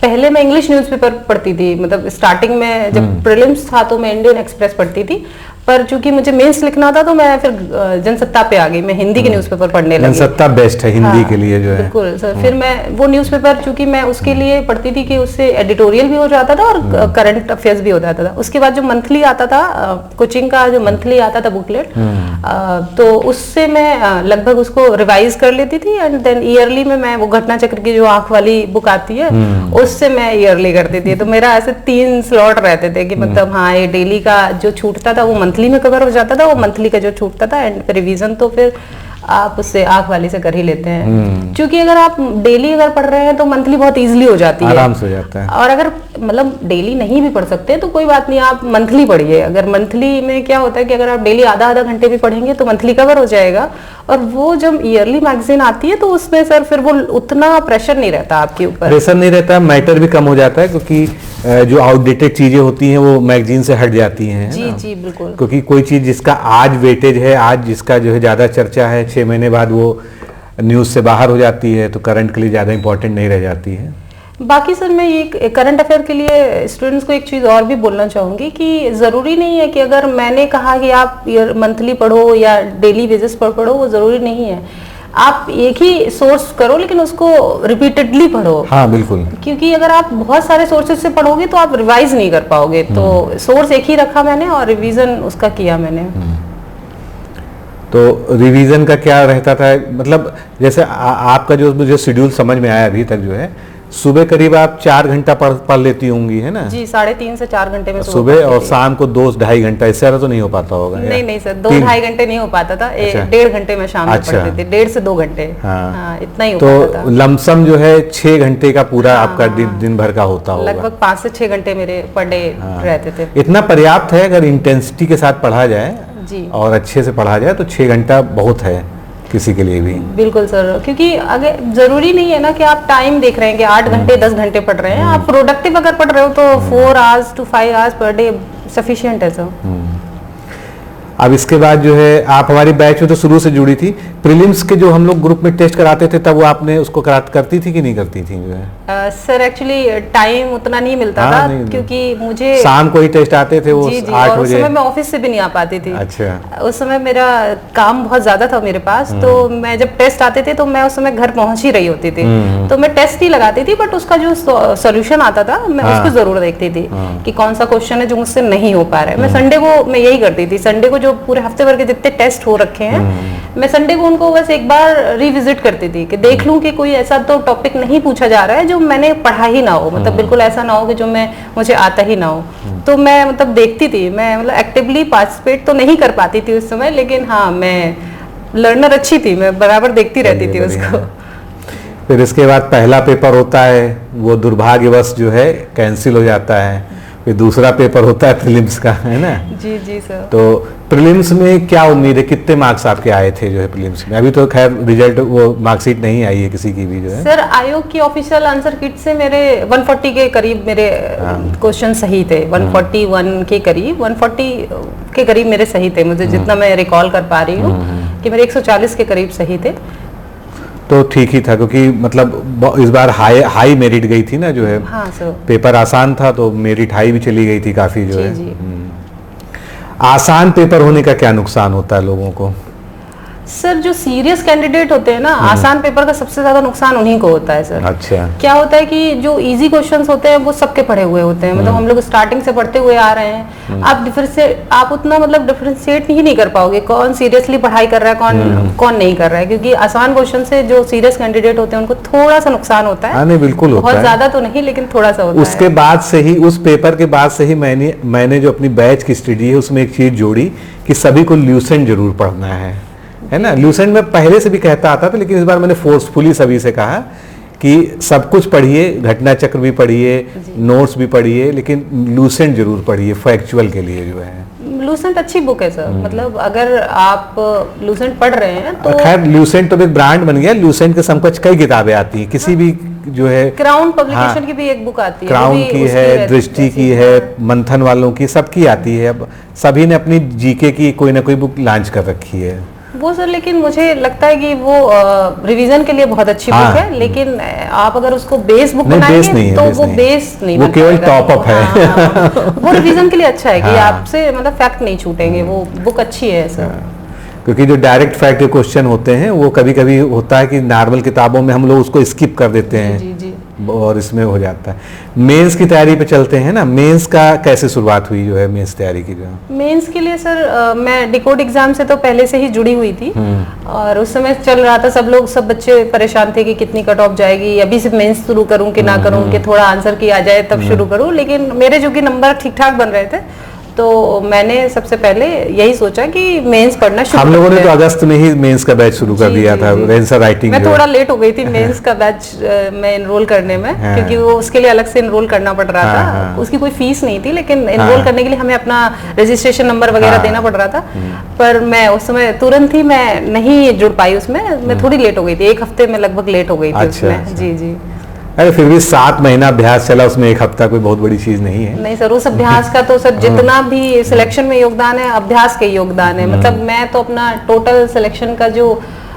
पहले मैं इंग्लिश न्यूज़पेपर पढ़ती थी। मतलब स्टार्टिंग में जब प्रीलिम्स था तो मैं इंडियन एक्सप्रेस पढ़ती थी, पर चूंकि मुझे मेंस लिखना था तो मैं फिर जनसत्ता पे आ गई। मैं हिंदी के न्यूज़पेपर पढ़ने लगी। जनसत्ता
बेस्ट है हिंदी के लिए जो है।
बिल्कुल सर। फिर मैं वो न्यूज़पेपर, चूंकि मैं उसके लिए पढ़ती थी कि उससे एडिटोरियल भी हो जाता था और करंट अफेयर्स भी हो जाता था। उसके बाद जो मंथली आता था, कोचिंग का जो मंथली आता था बुकलेट, तो उससे मैं लगभग उसको रिवाइज कर लेती थी। एंड देन ईयरली में मैं वो घटना चक्र की जो आंख वाली बुक आती है उससे मैं ईयरली करती थी। तो मेरा ऐसे 3 स्लॉट रहते थे कि मतलब हाँ, ये डेली का जो छूटता था वो मंथली में कवर हो जाता था, वो मंथली का जो छूटता था एंड फिर रिवीजन तो फिर आप उससे आंख वाली से कर ही लेते हैं। क्योंकि अगर आप डेली अगर पढ़ रहे हैं तो मंथली बहुत इजीली हो जाती है,
आराम से हो जाता है।
और अगर मतलब डेली नहीं भी पढ़ सकते तो कोई बात नहीं, आप मंथली पढ़िए। अगर मंथली में क्या होता है कि अगर आप डेली आधा घंटे भी पढ़ेंगे तो मंथली कवर हो जाएगा। और वो जब ईयरली मैगजीन आती है तो उसमें सर फिर वो उतना प्रेशर नहीं रहता आपके ऊपर।
प्रेशर नहीं रहता, मैटर भी कम हो जाता है, क्योंकि जो आउटडेटेड चीजें होती हैं वो मैगजीन से हट जाती हैं।
जी जी बिल्कुल।
क्योंकि कोई चीज जिसका आज वेटेज है, आज जिसका जो है ज्यादा चर्चा है, 6 महीने बाद वो न्यूज से बाहर हो जाती है, तो करंट के लिए ज्यादा इंपॉर्टेंट नहीं रह जाती है।
बाकी सर मैं ये करंट अफेयर के लिए स्टूडेंट्स को एक चीज़ और भी बोलना चाहूँगी कि ज़रूरी नहीं है कि अगर मैंने कहा कि आप मंथली पढ़ो या डेली बेसिस पर पढ़ो, वो ज़रूरी नहीं है। आप एक ही सोर्स करो लेकिन उसको रिपीटेडली पढ़ो।
हाँ बिल्कुल।
क्योंकि अगर आप बहुत सारे सोर्सेज से पढ़ोगे तो आप रिवाइज नहीं कर पाओगे। तो सोर्स एक ही रखा मैंने और रिवीजन उसका किया मैंने।
तो रिवीजन का क्या रहता था? मतलब जैसे आपका जो मुझे शेड्यूल समझ में आया अभी तक जो है, सुबह करीब आप 4 घंटा पढ़ लेती होंगी, है ना? जी,
3.5 से 4 घंटे में
सुबह, और शाम को 2-2.5 घंटा। इससे ज्यादा तो नहीं हो पाता होगा?
नहीं सर, 2-2.5 घंटे नहीं हो पाता था। 1.5 घंटे में शाम में पढ़ती थी, 1.5 से 2 घंटे। हाँ, इतना ही हो पाता था।
तो लमसम जो है 6 घंटे का पूरा आपका दिन भर का होता होगा।
लगभग 5 से 6 घंटे मेरे पर डे रहते थे।
इतना पर्याप्त है अगर इंटेंसिटी के साथ पढ़ा जाए
जी, और
अच्छे से पढ़ा जाए तो 6 घंटा बहुत है किसी के लिए भी।
बिल्कुल सर। क्योंकि अगर जरूरी नहीं है ना कि आप टाइम देख रहे हैं कि 8 घंटे 10 घंटे पढ़ रहे हैं। आप प्रोडक्टिव अगर पढ़ रहे हो तो 4 hours to 5 hours per day sufficient है सर।
अब इसके बाद जो है आप हमारी बैच में तो शुरू से जुड़ी थी। प्रीलिम्स के जो हम लोग ग्रुप में टेस्ट कराते थे तब वो आपने उसको करती थी कि नहीं करती थी? जो है
सर एक्चुअली टाइम उतना नहीं मिलता था, क्योंकि मुझे
शाम को ही टेस्ट आते थे वो 8 बजे।
उस समय मैं ऑफिस से भी नहीं आ पाती थी।
अच्छा।
उस समय मेरा काम बहुत ज्यादा था मेरे पास, तो मैं जब टेस्ट आते थे तो मैं उस समय घर पहुंच ही रही होती थी। तो मैं टेस्ट ही लगाती थी, बट उसका जो सोल्यूशन आता था मैं उसको जरूर देखती थी कि कौन सा क्वेश्चन है जो मुझसे नहीं हो पा रहा है। मैं संडे को मैं यही करती थी। संडे को जो पूरे हफ्ते भर के जितने टेस्ट हो रखे हैं, मैं संडे को उनको बस एक बार रिविजिट करती थी कि देख लूं कि कोई ऐसा तो टॉपिक नहीं पूछा जा रहा है जो मैंने पढ़ा ही ना हो। मतलब बिल्कुल ऐसा ना हो कि जो मुझे आता ही ना हो। तो मैं मतलब देखती थी। मैं मतलब एक्टिवली पार्टिसिपेट तो नहीं कर पाती थी उस समय, लेकिन हाँ, मैं लर्नर अच्छी थी, मैं बराबर देखती रहती थी उसको।
फिर इसके बाद पहला पेपर होता है, वो दुर्भाग्यवश जो है कैंसिल हो जाता है। फिर दूसरा पेपर होता है प्रीलिम्स का, है ना?
जी जी सर।
तो प्रीलिम्स में क्या उम्मीद है, कितने मार्क्स आपके आए थे जो है प्रीलिम्स में? अभी तो खैर रिजल्ट, वो मार्कशीट नहीं आई है किसी की भी जो है।
सर आयोग की ऑफिशियल आंसर किट से मेरे 140 के करीब मेरे क्वेश्चन सही थे, 141 के करीब, 140 के करीब मेरे सही थे, मुझे जितना मैं रिकॉल कर पा रही हूँ कि मेरे 140 के करीब सही थे।
तो ठीक ही था, क्योंकि मतलब इस बार हाई मेरिट गई थी ना जो है।
हाँ सर।
पेपर आसान था तो मेरिट हाई भी चली गई थी काफी जो
जी,
है।
जी।
आसान पेपर होने का क्या नुकसान होता है लोगों को?
सर जो सीरियस कैंडिडेट होते हैं ना, आसान पेपर का सबसे ज्यादा नुकसान उन्हीं को होता है सर।
अच्छा।
क्या होता है कि जो इजी क्वेश्चंस होते हैं वो सबके पढ़े हुए होते हैं, मतलब हम लोग स्टार्टिंग से पढ़ते हुए आ रहे हैं। आप उतना मतलब डिफरेंशिएट ही नहीं कर पाओगे कौन सीरियसली पढ़ाई कर रहा है, कौन नहीं कर रहा है, क्योंकि आसान क्वेश्चन से जो सीरियस कैंडिडेट होते हैं उनको थोड़ा सा नुकसान होता है।
नहीं, बिल्कुल होता है,
बहुत ज्यादा तो नहीं लेकिन थोड़ा सा होता है।
उसके बाद से ही, उस पेपर के बाद से ही मैंने जो अपनी बैच की स्टडी है उसमें एक चीज जोड़ी कि सभी को ल्यूसेंट जरूर पढ़ना है ना। ल्यूसेंट में पहले से भी कहता आता था, लेकिन इस बार मैंने फोर्सफुली सभी से कहा कि सब कुछ पढ़िए, घटना चक्र भी पढ़िए, नोट्स भी पढ़िए, लेकिन ल्यूसेंट जरूर पढ़िए फैक्चुअल के लिए जो है।
लूसेंट अच्छी बुक है सर, मतलब अगर आप लूसेंट पढ़ रहे हैं तो
खैर लूसेंट तो एक ब्रांड बन गया, लूसेंट के समकक्ष कई किताबें आती हैं, किसी भी जो है
क्राउन पब्लिकेशन की भी एक बुक आती है,
क्राउन की है, दृष्टि की है, मंथन वालों की, सबकी आती है। अब सभी ने अपनी जीके की कोई ना कोई बुक लॉन्च कर रखी है
वो सर, लेकिन मुझे लगता है कि वो रिवीजन के लिए बहुत अच्छी बुक है, लेकिन आप अगर उसको बेस बुक बनाएंगे तो वो बेस नहीं,
वो केवल टॉप अप है।
वो रिवीजन के लिए अच्छा है कि आपसे मतलब फैक्ट नहीं छूटेंगे, वो बुक अच्छी है सर।
क्योंकि जो डायरेक्ट फैक्ट के क्वेश्चन होते हैं वो कभी कभी होता है कि नॉर्मल किताबों में हम लोग उसको स्किप कर देते हैं।
जी, जी।
और इसमें हो जाता है। मेंस की तैयारी पे चलते हैं ना, मेंस का कैसे शुरुआत हुई जो है, मेंस तैयारी की? जो
मेंस के लिए सर मैं डिकोड एग्जाम से तो पहले से ही जुड़ी हुई थी, और उस समय चल रहा था, सब बच्चे परेशान थे कि कितनी कट ऑफ जाएगी, अभी से मेंस शुरू करूं कि ना करूं, कि थोड़ा आंसर की आ जाए तब शुरू करूं। लेकिन मेरे जो कि नंबर ठीक ठाक बन रहे थे तो मैंने सबसे पहले यही सोचा कि मेंस पढ़ना शुरू।
हम लोगों ने तो अगस्त में ही मेंस का बैच शुरू कर दिया था, आंसर राइटिंग।
मैं थोड़ा लेट हो गई थी मेंस का बैच में एनरोल करने में, क्योंकि वो उसके लिए अलग से एनरोल करना पड़ रहा था। उसकी कोई फीस नहीं थी, लेकिन एनरोल करने के लिए हमें अपना रजिस्ट्रेशन नंबर वगैरह देना पड़ रहा था। पर मैं उस समय तुरंत ही मैं नहीं जुड़ पाई उसमें, मैं थोड़ी लेट हो गई थी, 1 हफ्ते में लगभग लेट हो गई थी उसमें। जी जी।
अरे फिर भी 7 महीना अभ्यास चला, उसमें 1 हफ्ता कोई बहुत बड़ी चीज नहीं है।
नहीं सर, उस अभ्यास का तो सर जितना भी सिलेक्शन में योगदान है, अभ्यास के योगदान है। मतलब मैं तो अपना टोटल सिलेक्शन का जो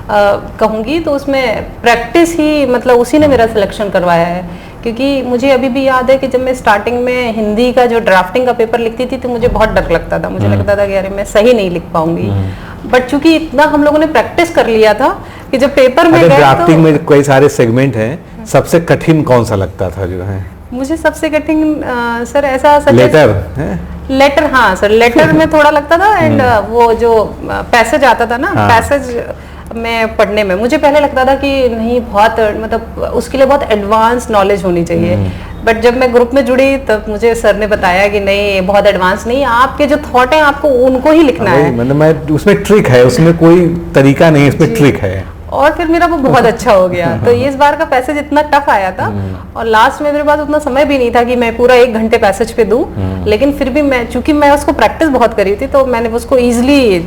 कहूंगी तो उसमें प्रैक्टिस ही, मतलब उसी ने मेरा सिलेक्शन करवाया है। क्योंकि मुझे अभी भी याद है कि जब मैं स्टार्टिंग में हिंदी का जो ड्राफ्टिंग का पेपर लिखती थी तो मुझे बहुत डर लगता था, मुझे लगता था कि अरे मैं सही नहीं लिख पाऊंगी। बट चूंकि इतना हम लोगों ने प्रैक्टिस कर लिया था कि जब पेपर में गए
ड्राफ्टिंग में कई सारे सेगमेंट हैं, सबसे कठिन कौन सा लगता था जो है?
मुझे सबसे कठिन सर ऐसा लेटर, हाँ सर, लेटर में थोड़ा लगता था। एंड वो जो पैसेज आता था ना, पैसेज में पढ़ने में मुझे पहले लगता था कि नहीं, बहुत मतलब उसके लिए बहुत एडवांस नॉलेज होनी चाहिए। बट जब मैं ग्रुप में जुड़ी तब मुझे सर ने बताया कि नहीं, बहुत एडवांस नहीं, आपके जो थॉट है आपको उनको ही लिखना है।
मतलब उसमें ट्रिक है, उसमें कोई तरीका नहीं, उसमें ट्रिक है।
और फिर मेरा वो बहुत अच्छा हो गया। तो ये इस बार का पैसेज इतना टफ आया था, और लास्ट में मेरे पास उतना समय भी नहीं था कि मैं पूरा 1 घंटे पैसेज पे दूं। लेकिन फिर भी चूंकि मैं उसको प्रैक्टिस बहुत करी थी तो मैंने उसको इजीली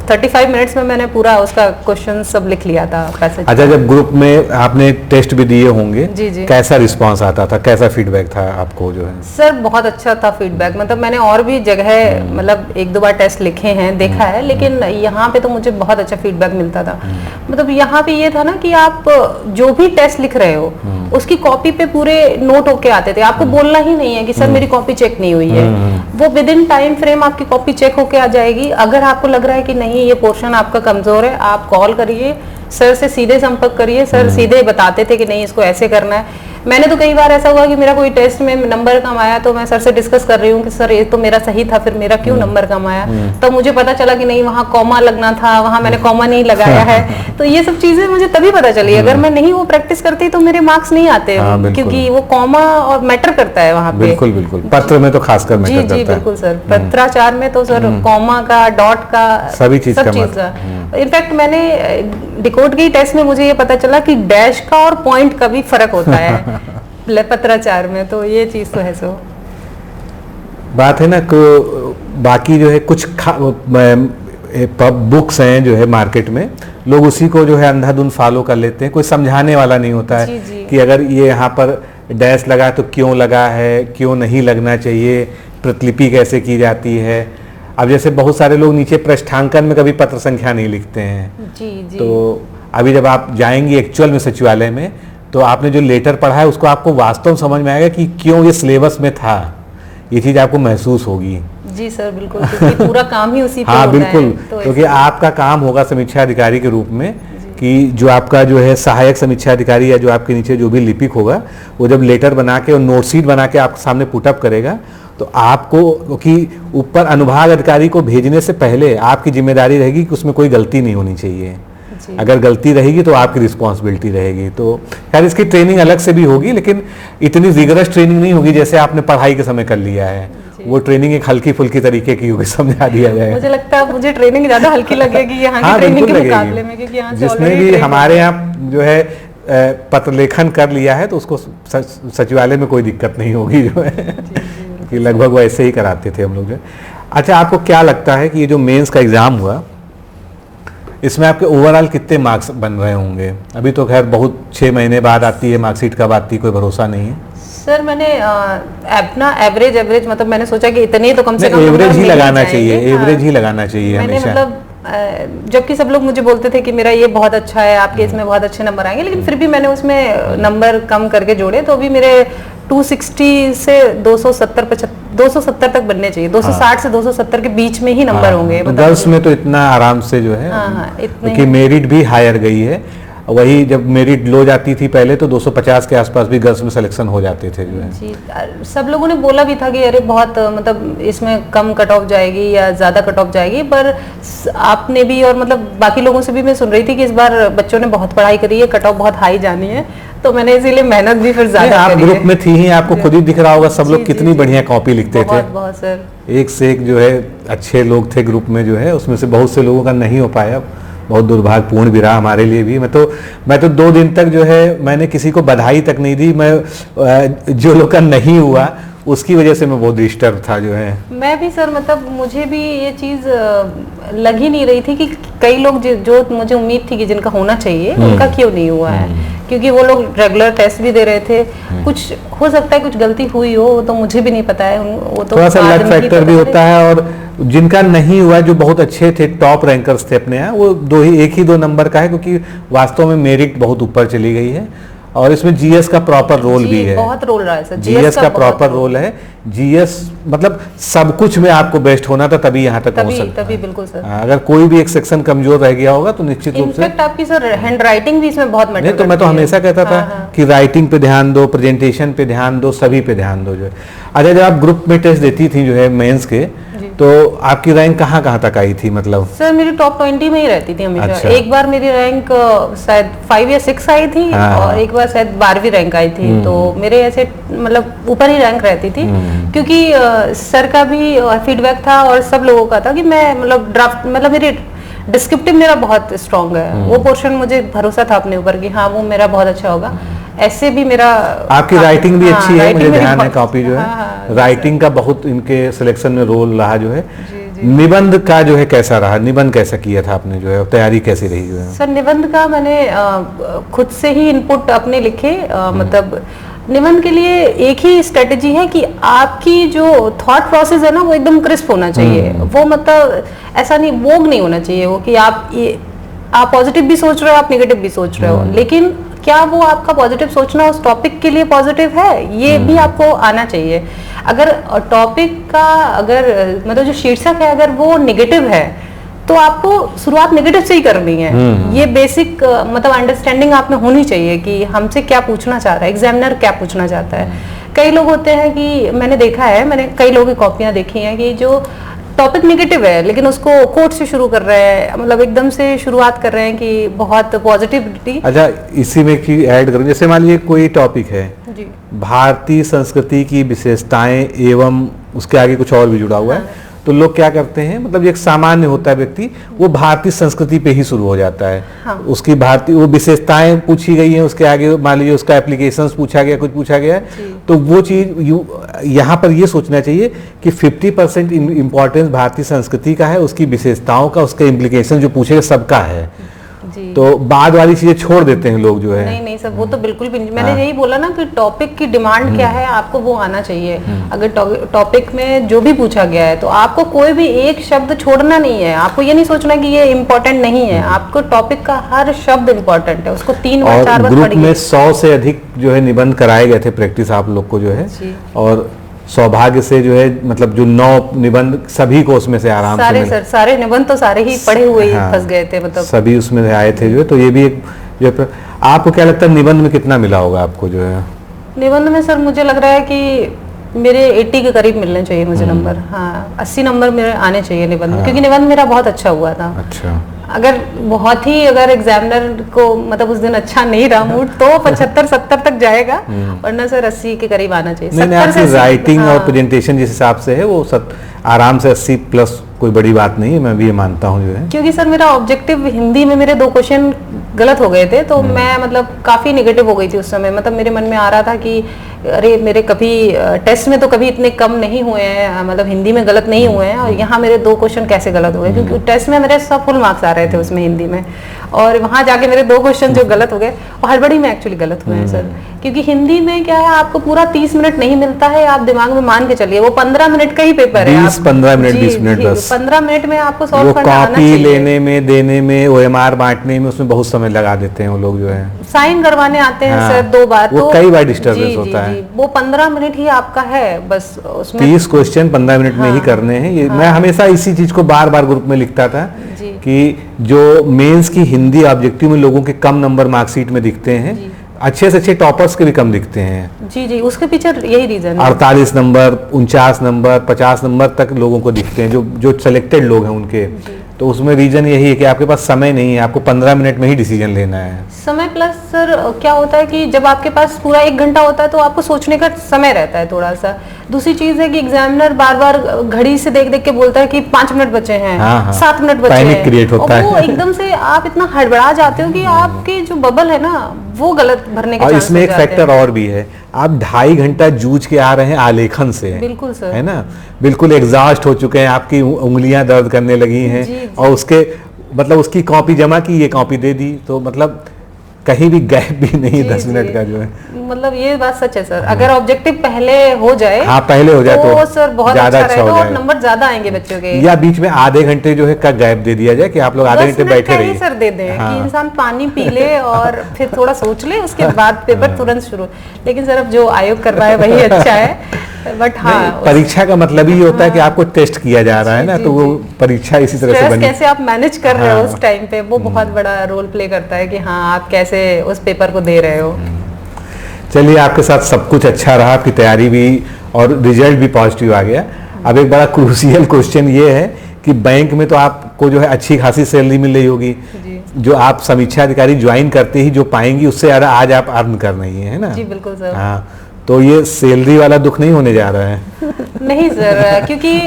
35 मिनट्स में मैंने पूरा उसका क्वेश्चन सब लिख लिया था पैसेज।
अच्छा, जब ग्रुप में आपने टेस्ट भी दिए होंगे,
जी जी,
कैसा रिस्पांस आता था, कैसा फीडबैक था आपको जो है?
सर बहुत अच्छा था फीडबैक। मतलब मैंने और भी जगह मतलब 1-2 बार टेस्ट लिखे हैं, देखा है, लेकिन यहाँ पे तो मुझे बहुत अच्छा फीडबैक मिलता था। मतलब यहाँ पे ये था ना कि आप जो भी टेस्ट लिख रहे हो उसकी कॉपी पे पूरे नोट होके आते थे, आपको बोलना ही नहीं है कि सर मेरी कॉपी चेक नहीं हुई है। वो विद इन टाइम फ्रेम आपकी कॉपी चेक होके आ जाएगी। अगर आपको लग रहा है कि नहीं ये पोर्शन आपका कमजोर है, आप कॉल करिए, सर से सीधे संपर्क करिए, सर सीधे बताते थे कि नहीं इसको ऐसे करना है। मैंने तो कई बार ऐसा हुआ कि मेरा कोई टेस्ट में नंबर कम आया तो मैं सर से डिस्कस कर रही हूँ कि सर ये तो मेरा सही था, फिर मेरा क्यों नंबर कम आया? तो मुझे पता चला कि नहीं, वहाँ कॉमा लगना था, वहाँ मैंने कॉमा नहीं लगाया है। तो ये सब चीजें मुझे तभी पता चली। अगर मैं नहीं वो प्रैक्टिस करती तो मेरे मार्क्स नहीं आते, क्योंकि वो कॉमा और मैटर करता है वहाँ पे।
बिल्कुल बिल्कुल, पत्र में तो खासकर मैटर करता है।
जी बिल्कुल सर, पत्राचार में तो सर कॉमा का, डॉट का,
सभी चीज
का। इनफैक्ट मैंने डिकोड के टेस्ट में मुझे ये पता चला कि डैश का और पॉइंट का भी फर्क होता है पत्राचार में, तो ये चीज तो है। सो
बात है ना को बाकी जो है कुछ बुक्स हैं जो है मार्केट में, लोग उसी को जो है अंधाधुंध फॉलो कर लेते हैं, कोई समझाने वाला नहीं होता है कि अगर ये यहाँ पर डैश लगा तो क्यों लगा है, क्यों नहीं लगना चाहिए, प्रतिलिपि कैसे की जाती है। अब जैसे बहुत सारे लोग नीचे पृष्ठांकन में कभी पत्र संख्या नहीं लिखते हैं।
जी।
तो अभी जब आप जाएंगी एक्चुअल में सचिवालय में, तो आपने जो लेटर पढ़ा है उसको आपको वास्तव समझ में आएगा कि क्यों ये सिलेबस में था, ये चीज़ आपको महसूस होगी।
जी सर बिल्कुल, क्योंकि पूरा काम ही उसी पे
हाँ
होता
बिल्कुल,
है, तो
क्योंकि आपका काम होगा समीक्षा अधिकारी के रूप में कि जो आपका जो है सहायक समीक्षा अधिकारी या जो आपके नीचे जो भी लिपिक होगा, वो जब लेटर बना के और नोट शीट बना के आपके सामने पुटअप करेगा, तो आपको क्योंकि ऊपर अनुभाग अधिकारी को भेजने से पहले आपकी जिम्मेदारी रहेगी कि उसमें कोई गलती नहीं होनी चाहिए। अगर गलती रहेगी तो आपकी रिस्पॉन्सिबिलिटी रहेगी। तो खैर इसकी ट्रेनिंग अलग से भी होगी, लेकिन इतनी रिगरस ट्रेनिंग नहीं होगी जैसे आपने पढ़ाई के समय कर लिया है। वो ट्रेनिंग एक हल्की फुल्की तरीके की होगी, समझा दिया जाएगा।
मुझे लगता है मुझे ट्रेनिंग ज्यादा हल्की लगेगी यहाँ की ट्रेनिंग के मुकाबले में, क्योंकि यहाँ से
जिसने भी हमारे यहाँ जो है पत्र लेखन कर लिया है तो उसको सचिवालय में कोई दिक्कत नहीं होगी जो है कि लगभग वैसे ही कराते थे हम लोग। अच्छा, आपको क्या लगता है कि ये जो मेंस का एग्जाम हुआ, इसमें आपके ओवरऑल कितने मार्क्स बन रहे होंगे? अभी तो खैर बहुत 6 महीने बाद आती है मार्कशीट, कब आती है कोई भरोसा नहीं है।
सर मैंने अपना एवरेज मतलब मैंने सोचा कि इतने तो कम से कम
एवरेज ही लगाना चाहिए, एवरेज ही लगाना चाहिए हमेशा।
मतलब जबकि सब लोग मुझे बोलते थे कि मेरा ये बहुत अच्छा है, आपके इसमें बहुत अच्छे नंबर आएंगे, लेकिन फिर भी मैंने उसमें नंबर कम करके जोड़े, तो अभी मेरे 260 से 270 तक बनने चाहिए। 260 से 270 के बीच में ही नंबर होंगे।
तो गर्ल्स में तो इतना आराम से जो है, क्योंकि मेरिट भी हायर गई है। वही जब मेरिट लो जाती थी पहले तो 250 के आसपास भी गर्ल्स में सिलेक्शन हो जाते थे जो है।
जी, सब लोगों ने बोला भी था कि अरे बहुत मतलब इसमें कम कट ऑफ जाएगी या ज़्यादा कट ऑफ जाएगी, पर आपने भी और मतलब बाकी लोगों से भी मैं सुन रही थी कि इस बार बच्चों ने बहुत पढ़ाई करी है, कट ऑफ बहुत हाई जानी है, तो मैंने इसीलिए मेहनत भी फिर ज़्यादा
आप ग्रुप में थी ही, आपको खुद ही दिख रहा होगा सब लोग कितनी बढ़िया कॉपी लिखते थे।
बहुत सर,
एक से एक जो है अच्छे लोग थे ग्रुप में जो है, उसमें से बहुत से लोगों का नहीं हो पाया, बहुत दुर्भाग्यपूर्ण भी रहा हमारे लिए भी। मैं तो 2 दिन तक जो है मैंने किसी को बधाई तक नहीं दी। मैं जो लोग का नहीं हुआ उसकी वजह से मैं बहुत डिस्टर्ब था जो है।
मैं भी सर, मतलब मुझे भी ये चीज़ लग ही नहीं रही थी कि कई लोग जो मुझे उम्मीद थी कि जिनका होना चाहिए उनका क्यों नहीं हुआ है, क्योंकि वो लोग रेगुलर टेस्ट भी दे रहे थे। कुछ हो सकता है कुछ गलती हुई हो, वो तो मुझे भी नहीं पता है, वो तो
थोड़ा सा लक फैक्टर भी होता है। और जिनका नहीं हुआ, जो बहुत अच्छे थे, टॉप रैंकर्स थे अपने यहाँ, वो एक ही 2 नंबर का है, क्योंकि वास्तव में मेरिट बहुत ऊपर चली गई है। और इसमें जीएस का प्रॉपर रोल भी है,
बहुत रोल रहा है सर,
जीएस का प्रॉपर रोल है। जीएस मतलब सब कुछ में आपको बेस्ट होना था, तभी यहाँ तक पहुंच सकते हैं।
तभी बिल्कुल सर।
अगर कोई भी एक सेक्शन कमजोर रह गया होगा तो निश्चित रूप से
इनफैक्ट आपकी सर हैंड राइटिंग भी इसमें बहुत मैटर करती है।
तो मैं तो हमेशा कहता था कि राइटिंग पे ध्यान दो, प्रेजेंटेशन पे ध्यान दो, सभी पे ध्यान दो जो है। अच्छा, जब आप ग्रुप में टेस्ट देती थी जो है मेंस के, तो आपकी रैंक कहाँ तक आई थी? मतलब
सर मेरी टॉप 20 में ही रहती थी हमेशा।
अच्छा।
एक बार मेरी रैंक शायद 5 या 6 आई थी, और एक बार शायद 12वीं रैंक आई थी, तो मेरे ऐसे मतलब ऊपर ही रैंक रहती थी, क्योंकि सर का भी फीडबैक था और सब लोगों का था कि मैं मतलब ड्राफ्ट मतलब मेरी डिस्क्रिप्टिव मेरा बहुत स्ट्रांग है, वो पोर्शन मुझे भरोसा था अपने ऊपर कि हाँ वो मेरा बहुत अच्छा होगा। ऐसे भी मेरा
आपकी राइटिंग भी अच्छी है, मुझे ध्यान है कॉपी जो है राइटिंग का बहुत इनके सिलेक्शन में रोल रहा जो है। निबंध का जो है कैसा रहा? निबंध कैसा किया था आपने जो है, तैयारी कैसी रही जो है?
सर निबंध का मैंने खुद से ही इनपुट अपने लिखे। मतलब निबंध के लिए एक ही स्ट्रेटेजी है कि आपकी जो थॉट प्रोसेस है ना वो एकदम क्रिस्प होना चाहिए। वो मतलब ऐसा नहीं, वोग नहीं होना चाहिए वो कि आप पॉजिटिव भी सोच रहे हो, आप नेगेटिव भी सोच रहे हो, लेकिन क्या वो आपका पॉजिटिव सोचना उस टॉपिक के लिए पॉजिटिव है, ये भी आपको आना चाहिए। अगर टॉपिक का मतलब जो शीर्षक है अगर वो नेगेटिव है तो आपको शुरुआत नेगेटिव से ही करनी है। ये बेसिक मतलब अंडरस्टैंडिंग आप में होनी चाहिए कि हमसे क्या पूछना चाह रहा है, एग्जामिनर क्या पूछना चाहता है। कई लोग होते हैं कि मैंने देखा है, मैंने कई लोगों की कॉपियां देखी हैं कि जो टॉपिक नेगेटिव है लेकिन उसको कोट से शुरू कर रहे हैं, मतलब एकदम से शुरुआत कर रहे हैं कि बहुत पॉजिटिविटी।
अच्छा, इसी में की ऐड करूं, जैसे मान लीजिए कोई टॉपिक है
जी,
भारतीय संस्कृति की विशेषताएं एवं उसके आगे कुछ और भी जुड़ा हुआ है, तो लोग क्या करते हैं, मतलब एक सामान्य होता है व्यक्ति, वो भारतीय संस्कृति पे ही शुरू हो जाता है।
हाँ।
उसकी भारतीय वो विशेषताएं पूछी गई हैं, उसके आगे मान लीजिए उसका एप्लीकेशंस पूछा गया, कुछ पूछा गया, तो वो चीज यहाँ पर ये सोचना चाहिए कि 50% इम्पोर्टेंस भारतीय संस्कृति का है, उसकी विशेषताओं का, उसके इम्प्लीकेशन जो पूछेगा सबका है।
जी।
तो बाद वाली चीजें छोड़ देते हैं लोग जो है।
नहीं नहीं सर, वो तो बिल्कुल भी नहीं। मैंने यही बोला ना कि टॉपिक की डिमांड क्या है, आपको वो आना चाहिए। अगर टॉपिक में जो भी पूछा गया है तो आपको कोई भी एक शब्द छोड़ना नहीं है। आपको ये नहीं सोचना कि ये इम्पोर्टेंट नहीं है, आपको टॉपिक का हर शब्द इम्पोर्टेंट है, उसको 3 बार 4 बार
ग्रुप
पढ़िए।
में 100 से अधिक जो है निबंध कराए गए थे, प्रैक्टिस आप लोग को जो है, और सौभाग्य से जो है मतलब जो 9 निबंध सभी को उसमें से आराम से मिले।
सारे निबंध तो सारे ही पढ़े हुए ही फंस गए थे, मतलब
सभी उसमें से आए थे जो है। तो ये भी एक जो आपको क्या लगता है निबंध में कितना मिला होगा आपको जो है?
निबंध में सर मुझे लग रहा है कि मेरे 80 के करीब मिलने चाहिए मुझे नंबर। हाँ, 80 नंबर मेरे आने चाहिए निबंध में, क्योंकि निबंध मेरा बहुत अच्छा हुआ था।
अच्छा।
अगर बहुत ही अगर एग्जामिनर को मतलब उस दिन अच्छा नहीं रहा मूड तो 75-70 तक जाएगा, वरना सर 80 के करीब आना चाहिए।
नहीं, आपकी राइटिंग और प्रेजेंटेशन जिस हिसाब से है वो आराम से 80 प्लस कोई बड़ी बात नहीं है, मैं भी ये मानता हूँ जो है।
क्योंकि सर मेरा ऑब्जेक्टिव हिंदी में मेरे 2 क्वेश्चन गलत हो गए थे, तो मैं मतलब काफी नेगेटिव हो गई थी उस समय। मतलब मेरे मन में आ रहा था कि अरे मेरे कभी टेस्ट में तो कभी इतने कम नहीं हुए हैं, मतलब हिंदी में गलत नहीं हुए हैं, और यहाँ मेरे 2 क्वेश्चन कैसे गलत हुए, क्योंकि टेस्ट में मेरे सब फुल मार्क्स आ रहे थे उसमें हिंदी में, और वहां जाके मेरे 2 क्वेश्चन जो गलत हो गए और हड़बड़ी में एक्चुअली गलत हुए हैं सर। क्योंकि हिंदी में क्या है, आपको पूरा 30 मिनट नहीं मिलता है, आप दिमाग में मान के चलिए वो 15 मिनट का ही पेपर है।
15 मिनट 20 मिनट बस
15 मिनट में आपको सॉल्व करना आना
कॉपी
चाहिए।
लेने में, देने में, OMR बांटने में, उसमें बहुत समय लगा देते हैं वो लोग जो है।
साइन करवाने आते हैं
हाँ,
सर 2 बार,
वो
तो
कई बार डिस्टर्बेंस होता है।
वो 15 मिनट ही आपका है बस, उसमें
30 क्वेश्चन 15 मिनट में ही करने हैं। ये मैं हमेशा इसी चीज को बार बार ग्रुप में लिखता था कि जो मेंस की हिंदी ऑब्जेक्टिव में लोगों के कम नंबर मार्कशीट में दिखते हैं, अच्छे से अच्छे टॉपर्स के भी कम दिखते हैं।
जी जी, उसके पीछे यही रीजन है।
48 नंबर, 49 नंबर, 50 नंबर तक लोगों को दिखते हैं जो सिलेक्टेड लोग हैं उनके। तो उसमें रीजन यही है कि आपके पास समय नहीं है, आपको 15 मिनट में ही डिसीजन लेना है।
समय प्लस सर क्या होता है कि जब आपके पास पूरा 1 घंटा होता है तो आपको सोचने का समय रहता है थोड़ा सा। दूसरी चीज है कि एग्जामिनर बार बार घड़ी से देख देख के बोलता है कि 5 मिनट बचे हैं, 7 मिनट बचे हैं,
क्रिएट होता है।
वो एकदम से आप इतना हड़बड़ा जाते हो कि आपकी जो बबल है ना वो गलत भरने के
और
चांस
इसमें एक
हो जाते
फैक्टर और भी है, आप 2.5 घंटा जूझ के आ रहे हैं आलेखन से।
बिल्कुल सर,
है ना, बिल्कुल एग्जॉस्ट हो चुके हैं, आपकी उंगलियां दर्द करने लगी हैं, और उसके मतलब उसकी कॉपी जमा की, ये कॉपी दे दी, तो मतलब कहीं भी गैप भी नहीं 10 मिनट का जो है।
मतलब ये बात सच है सर। अगर ऑब्जेक्टिव पहले हो जाए,
हाँ पहले हो जाए तो
सर बहुत
ज्यादा
अच्छा रहेगा
हो
और नंबर ज्यादा आएंगे बच्चों के।
या बीच में आधे घंटे जो है का गैप दे दिया जाए कि आप लोग आधे घंटे बैठे रहिए।
सर दे दें कि इंसान पानी पी ले और फिर थोड़ा सोच ले, उसके बाद पेपर तुरंत शुरू। लेकिन सर अब जो आयोग कर रहा है वही अच्छा है। बट हाँ,
परीक्षा का मतलब ही होता है कि आपको टेस्ट किया जा रहा है ना, तो वो परीक्षा इसी तरह से बनी।
कैसे आप मैनेज कर रहे हो उस टाइम पे, वो बहुत बड़ा रोल प्ले करता है कि हाँ आप कैसे उस पेपर को दे रहे हो।
चलिए, आपके साथ सब कुछ अच्छा रहा, आपकी तैयारी भी और रिजल्ट भी पॉजिटिव आ गया। अब एक बड़ा क्रूशियल क्वेश्चन ये है कि बैंक में तो आपको जो है अच्छी खासी सैलरी मिल रही होगी, जो आप समीक्षा अधिकारी ज्वाइन करते ही जो पाएंगी उससे ज्यादा आज आप अर्न कर रही है ना?
जी बिल्कुल सर।
हाँ, तो ये सैलरी वाला दुख नहीं होने जा रहा है।
नहीं सर, क्योंकि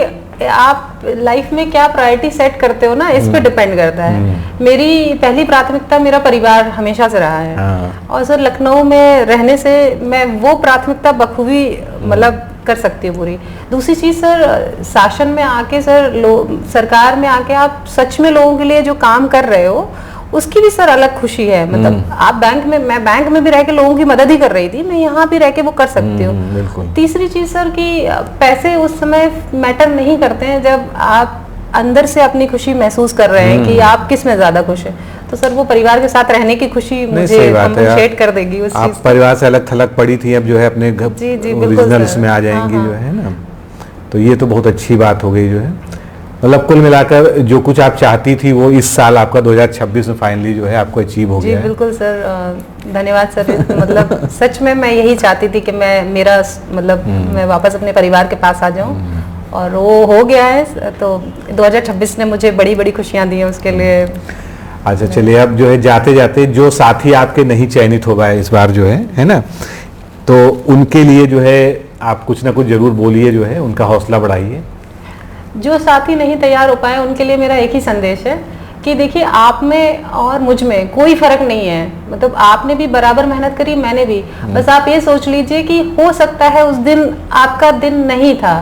आप लाइफ में क्या प्रायोरिटी सेट करते हो ना, इस पे डिपेंड करता है। मेरी पहली प्राथमिकता मेरा परिवार हमेशा से रहा है। और सर लखनऊ में रहने से मैं वो प्राथमिकता बखूबी मतलब कर सकती हूँ पूरी। दूसरी चीज सर, शासन में आके सर सरकार में आके आप सच में लोगों के लिए जो काम कर रहे हो उसकी भी सर अलग खुशी है। मतलब आप बैंक में, मैं बैंक में भी रह के लोगों की मदद ही कर रही थी, मैं यहाँ भी रह के वो कर सकती हूँ। तीसरी चीज सर कि पैसे उस समय मैटर नहीं करते हैं जब आप अंदर से अपनी खुशी महसूस कर रहे हैं कि आप किस में ज्यादा खुश है। तो सर वो परिवार के साथ रहने की खुशी मुझे कंपनसेट कर देगी उस चीज।
आप परिवार से अलग थलग पड़ी थी, अब जो है अपने ओरिजिनल में आ जाएंगी जो है ना, तो ये तो बहुत अच्छी बात हो गई जो है। मतलब कुल मिलाकर जो कुछ आप चाहती थी वो इस साल आपका 2026 में फाइनली जो है आपको अचीव हो गया है।
बिल्कुल सर, धन्यवाद सर। मतलब सच में मैं यही चाहती थी कि मैं वापस अपने परिवार के पास आ जाऊं, और वो हो गया है। तो 2026 ने मुझे बड़ी बड़ी खुशियां दी हैं, उसके लिए।
अच्छा चलिए, अब जो है जाते जाते जो साथी आपके नहीं चयनित हो गए इस बार जो है ना, तो उनके लिए जो है आप कुछ ना कुछ जरूर बोलिए, जो है उनका हौसला बढ़ाइए।
जो साथी नहीं तैयार हो पाए उनके लिए मेरा एक ही संदेश है कि देखिए, आप में और मुझ में कोई फर्क नहीं है। मतलब आपने भी बराबर मेहनत करी, मैंने भी। बस आप ये सोच लीजिए कि हो सकता है उस दिन आपका दिन नहीं था,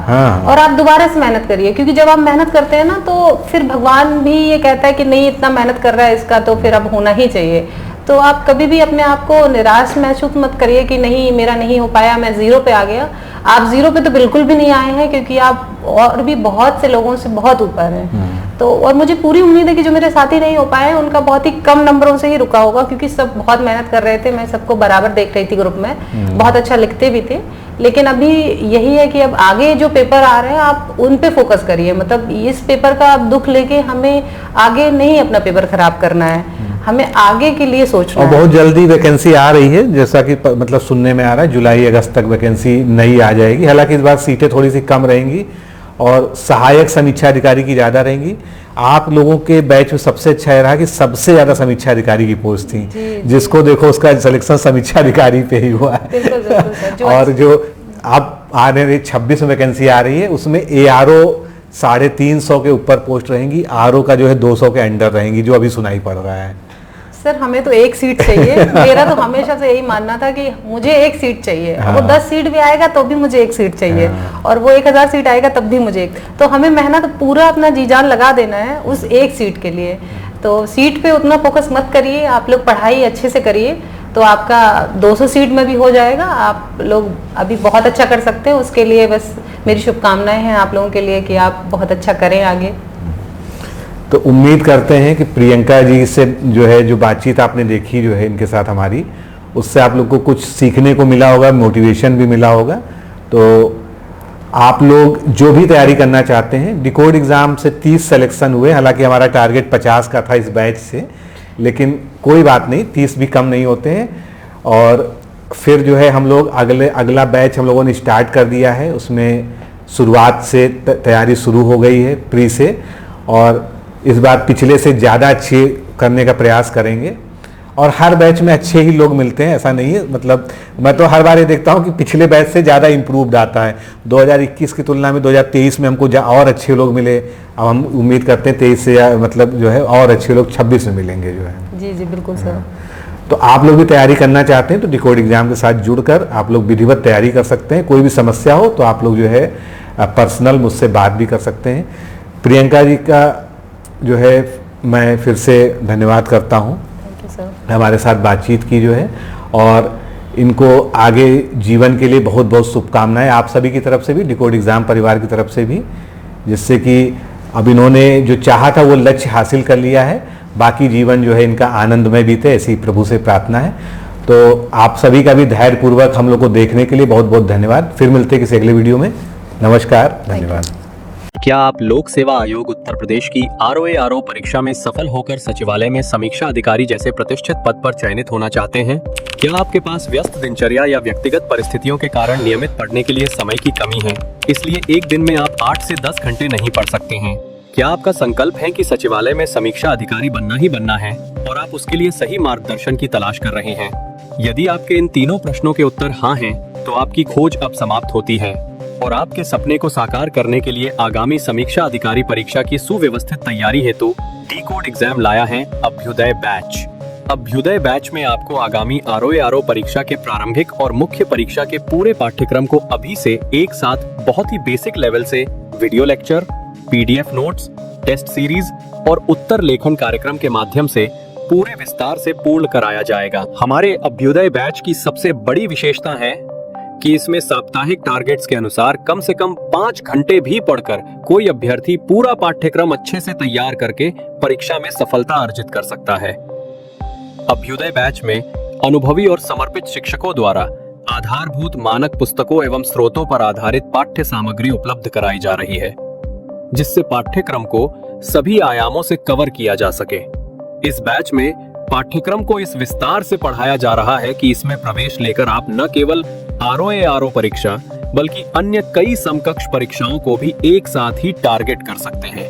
और आप दोबारा से मेहनत करिए, क्योंकि जब आप मेहनत करते हैं ना तो फिर भगवान भी ये कहता है कि नहीं, इतना मेहनत कर रहा है इसका तो फिर अब होना ही चाहिए। तो आप कभी भी अपने आप को निराश महसूस मत करिए कि नहीं, मेरा नहीं हो पाया, मैं जीरो पे आ गया। आप जीरो पे तो बिल्कुल भी नहीं आए हैं, क्योंकि आप और भी बहुत से लोगों से बहुत ऊपर हैं। तो और मुझे पूरी उम्मीद है कि जो मेरे साथी नहीं हो पाए उनका बहुत ही कम नंबरों से ही रुका होगा, क्योंकि सब बहुत मेहनत कर रहे थे। मैं सबको बराबर देख रही थी ग्रुप में, बहुत अच्छा लिखते भी थे। लेकिन अभी यही है कि अब आगे जो पेपर आ रहे हैं आप उन पे फोकस करिए। मतलब इस पेपर का आप दुख लेके हमें आगे नहीं अपना पेपर खराब करना है, हमें आगे के लिए सोचना है।
और बहुत जल्दी वैकेंसी आ रही है, जैसा कि मतलब सुनने में आ रहा है जुलाई अगस्त तक वैकेंसी नई आ जाएगी। हालांकि इस बार सीटें थोड़ी सी कम रहेंगी और सहायक समीक्षा अधिकारी की ज़्यादा रहेंगी। आप लोगों के बैच में सबसे अच्छा ये रहा कि सबसे ज़्यादा समीक्षा अधिकारी की पोस्ट थी, जिसको देखो उसका सिलेक्शन समीक्षा अधिकारी पे ही हुआ है। और जो अब आने वाली 26 में वैकेंसी आ रही है उसमें ARO 350 के ऊपर पोस्ट रहेंगी, RO का जो है 200 के अंडर रहेंगी, जो अभी सुनाई पड़ रहा है।
सर हमें तो एक सीट चाहिए। मेरा तो हमेशा से यही मानना था कि मुझे एक सीट चाहिए। वो 10 सीट भी आएगा तो भी मुझे एक सीट चाहिए, और वो 1000 सीट आएगा तब भी मुझे एक। तो हमें मेहनत पूरा अपना जी जान लगा देना है उस एक सीट के लिए। तो सीट पे उतना फोकस मत करिए, आप लोग पढ़ाई अच्छे से करिए तो आपका 200 सीट में भी हो जाएगा। आप लोग अभी बहुत अच्छा कर सकते हैं, उसके लिए बस मेरी शुभकामनाएं हैं आप लोगों के लिए कि आप बहुत अच्छा करें आगे।
तो उम्मीद करते हैं कि प्रियंका जी से जो बातचीत आपने देखी जो है इनके साथ हमारी, उससे आप लोग को कुछ सीखने को मिला होगा, मोटिवेशन भी मिला होगा। तो आप लोग जो भी तैयारी करना चाहते हैं, डिकोड एग्ज़ाम से 30 सिलेक्शन हुए। हालांकि हमारा टारगेट 50 का था इस बैच से, लेकिन कोई बात नहीं, 30 भी कम नहीं होते हैं। और फिर जो है हम लोग अगला बैच हम लोगों ने स्टार्ट कर दिया है, उसमें शुरुआत से तैयारी शुरू हो गई है प्री से, और इस बार पिछले से ज़्यादा अच्छे करने का प्रयास करेंगे। और हर बैच में अच्छे ही लोग मिलते हैं, ऐसा नहीं है। मतलब मैं तो हर बार ये देखता हूँ कि पिछले बैच से ज़्यादा इम्प्रूव्ड आता है। 2021 की तुलना में 2023 में हमको और अच्छे लोग मिले। अब हम उम्मीद करते हैं 23 से मतलब जो है और अच्छे लोग 26 में मिलेंगे जो है।
जी जी बिल्कुल सर।
तो आप लोग भी तैयारी करना चाहते हैं तो डिकोड एग्जाम के साथ जुड़कर आप लोग विधिवत तैयारी कर सकते हैं। कोई भी समस्या हो तो आप लोग जो है पर्सनल मुझसे बात भी कर सकते हैं। प्रियंका जी का जो है मैं फिर से धन्यवाद करता हूँ,
थैंक यू सर,
हमारे साथ बातचीत की जो है, और इनको आगे जीवन के लिए बहुत बहुत शुभकामनाएं आप सभी की तरफ से भी, डिकोड एग्ज़ाम परिवार की तरफ से भी, जिससे कि अब इन्होंने जो चाहा था वो लक्ष्य हासिल कर लिया है। बाकी जीवन जो है इनका आनंदमय बीते, ऐसी प्रभु से प्रार्थना है। तो आप सभी का भी धैर्यपूर्वक हम लोग को देखने के लिए बहुत बहुत धन्यवाद। फिर मिलते हैं किसी अगले वीडियो में। नमस्कार, धन्यवाद।
क्या आप लोक सेवा आयोग उत्तर प्रदेश की ROA-RO परीक्षा में सफल होकर सचिवालय में समीक्षा अधिकारी जैसे प्रतिष्ठित पद पर चयनित होना चाहते हैं? क्या आपके पास व्यस्त दिनचर्या या व्यक्तिगत परिस्थितियों के कारण नियमित पढ़ने के लिए समय की कमी है, इसलिए एक दिन में आप 8 से 10 घंटे नहीं पढ़ सकते हैं? क्या आपका संकल्प है कि सचिवालय में समीक्षा अधिकारी बनना ही बनना है और आप उसके लिए सही मार्गदर्शन की तलाश कर रहे हैं? यदि आपके इन तीनों प्रश्नों के उत्तर हाँ हैं, तो आपकी खोज अब समाप्त होती है और आपके सपने को साकार करने के लिए आगामी समीक्षा अधिकारी परीक्षा की सुव्यवस्थित तैयारी हेतु डिकोड एग्जाम लाया है अभ्युदय बैच। अभ्युदय बैच में आपको आगामी ROA-RO परीक्षा के प्रारंभिक और मुख्य परीक्षा के पूरे पाठ्यक्रम को अभी से एक साथ बहुत ही बेसिक लेवल से video lecture, PDF notes, test series और उत्तर लेखन कार्यक्रम के माध्यम से पूरे विस्तार से पूर्ण कराया जाएगा। हमारे अभ्युदय बैच की सबसे बड़ी विशेषता है कि इसमें साप्ताहिक टारगेट्स के अनुसार कम से कम 5 घंटे भी पढ़कर कोई अभ्यर्थी पूरा पाठ्यक्रम अच्छे से तैयार करके परीक्षा में सफलता अर्जित कर सकता है। अभ्युदय बैच में अनुभवी और समर्पित शिक्षकों द्वारा आधारभूत मानक पुस्तकों एवं स्रोतों पर आधारित पाठ्य सामग्री उपलब्ध कराई जा रही है, जिससे पाठ्यक्रम को सभी आयामों से कवर किया जा सके। इस बैच में पाठ्यक्रम को इस विस्तार से पढ़ाया जा रहा है कि इसमें प्रवेश लेकर आप न केवल ROA-RO परीक्षा बल्कि अन्य कई समकक्ष परीक्षाओं को भी एक साथ ही टारगेट कर सकते हैं।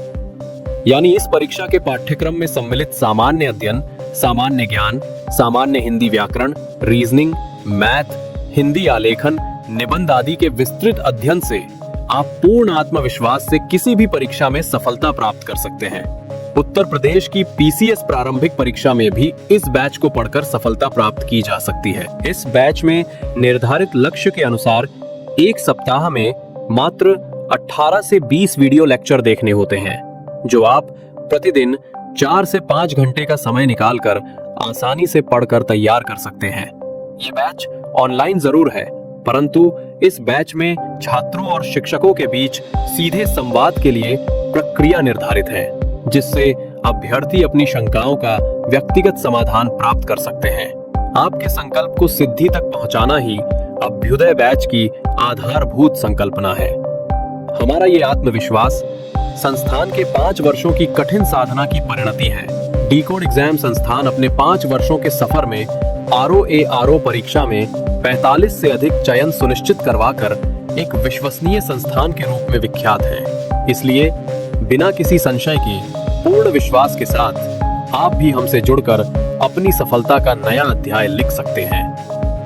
यानी इस परीक्षा के पाठ्यक्रम में सम्मिलित सामान्य अध्ययन, सामान्य ज्ञान, सामान्य हिंदी व्याकरण, रीजनिंग, मैथ, हिंदी आलेखन, निबंध आदि के विस्तृत अध्ययन से आप पूर्ण आत्मविश्वास से किसी भी परीक्षा में सफलता प्राप्त कर सकते हैं। उत्तर प्रदेश की पीसीएस प्रारंभिक परीक्षा में भी इस बैच को पढ़कर सफलता प्राप्त की जा सकती है। इस बैच में निर्धारित लक्ष्य के अनुसार एक सप्ताह में मात्र 18 से 20 वीडियो लेक्चर देखने होते हैं, जो आप प्रतिदिन 4 से 5 घंटे का समय निकालकर आसानी से पढ़कर तैयार कर सकते हैं। ये बैच ऑनलाइन जरूर है, परंतु इस बैच में छात्रों और शिक्षकों के बीच सीधे संवाद के लिए प्रक्रिया निर्धारित है, जिससे अभ्यर्थी अपनी शंकाओं का व्यक्तिगत समाधान प्राप्त कर सकते हैं। आपके संकल्प को सिद्धि तक पहुंचाना ही अभ्युदय बैच की आधारभूत संकल्पना है। हमारा ये आत्मविश्वास संस्थान के 5 वर्षों की कठिन साधना की परिणति है। डीकोड एग्जाम संस्थान अपने 5 वर्षों के सफर में ROARO परीक्षा में 45 से अधिक चयन सुनिश्चित करवाकर एक विश्वसनीय संस्थान के रूप में विख्यात है। इसलिए बिना किसी संशय के पूर्ण विश्वास के साथ आप भी हमसे जुड़कर अपनी सफलता का नया अध्याय लिख सकते हैं।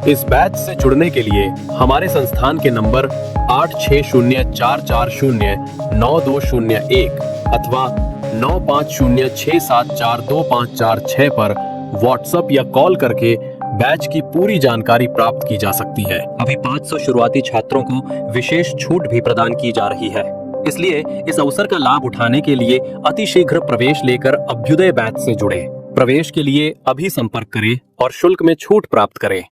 इस बैच से जुड़ने के लिए हमारे संस्थान के नंबर 8604409201 अथवा 9506742546 पर व्हाट्सएप या कॉल करके बैच की पूरी जानकारी प्राप्त की जा सकती है। अभी 500 शुरुआती छात्रों को विशेष छूट भी प्रदान की जा रही है, इसलिए इस अवसर का लाभ उठाने के लिए अतिशीघ्र प्रवेश लेकर अभ्युदय बैच से जुड़े। प्रवेश के लिए अभी संपर्क करें और शुल्क में छूट प्राप्त करें।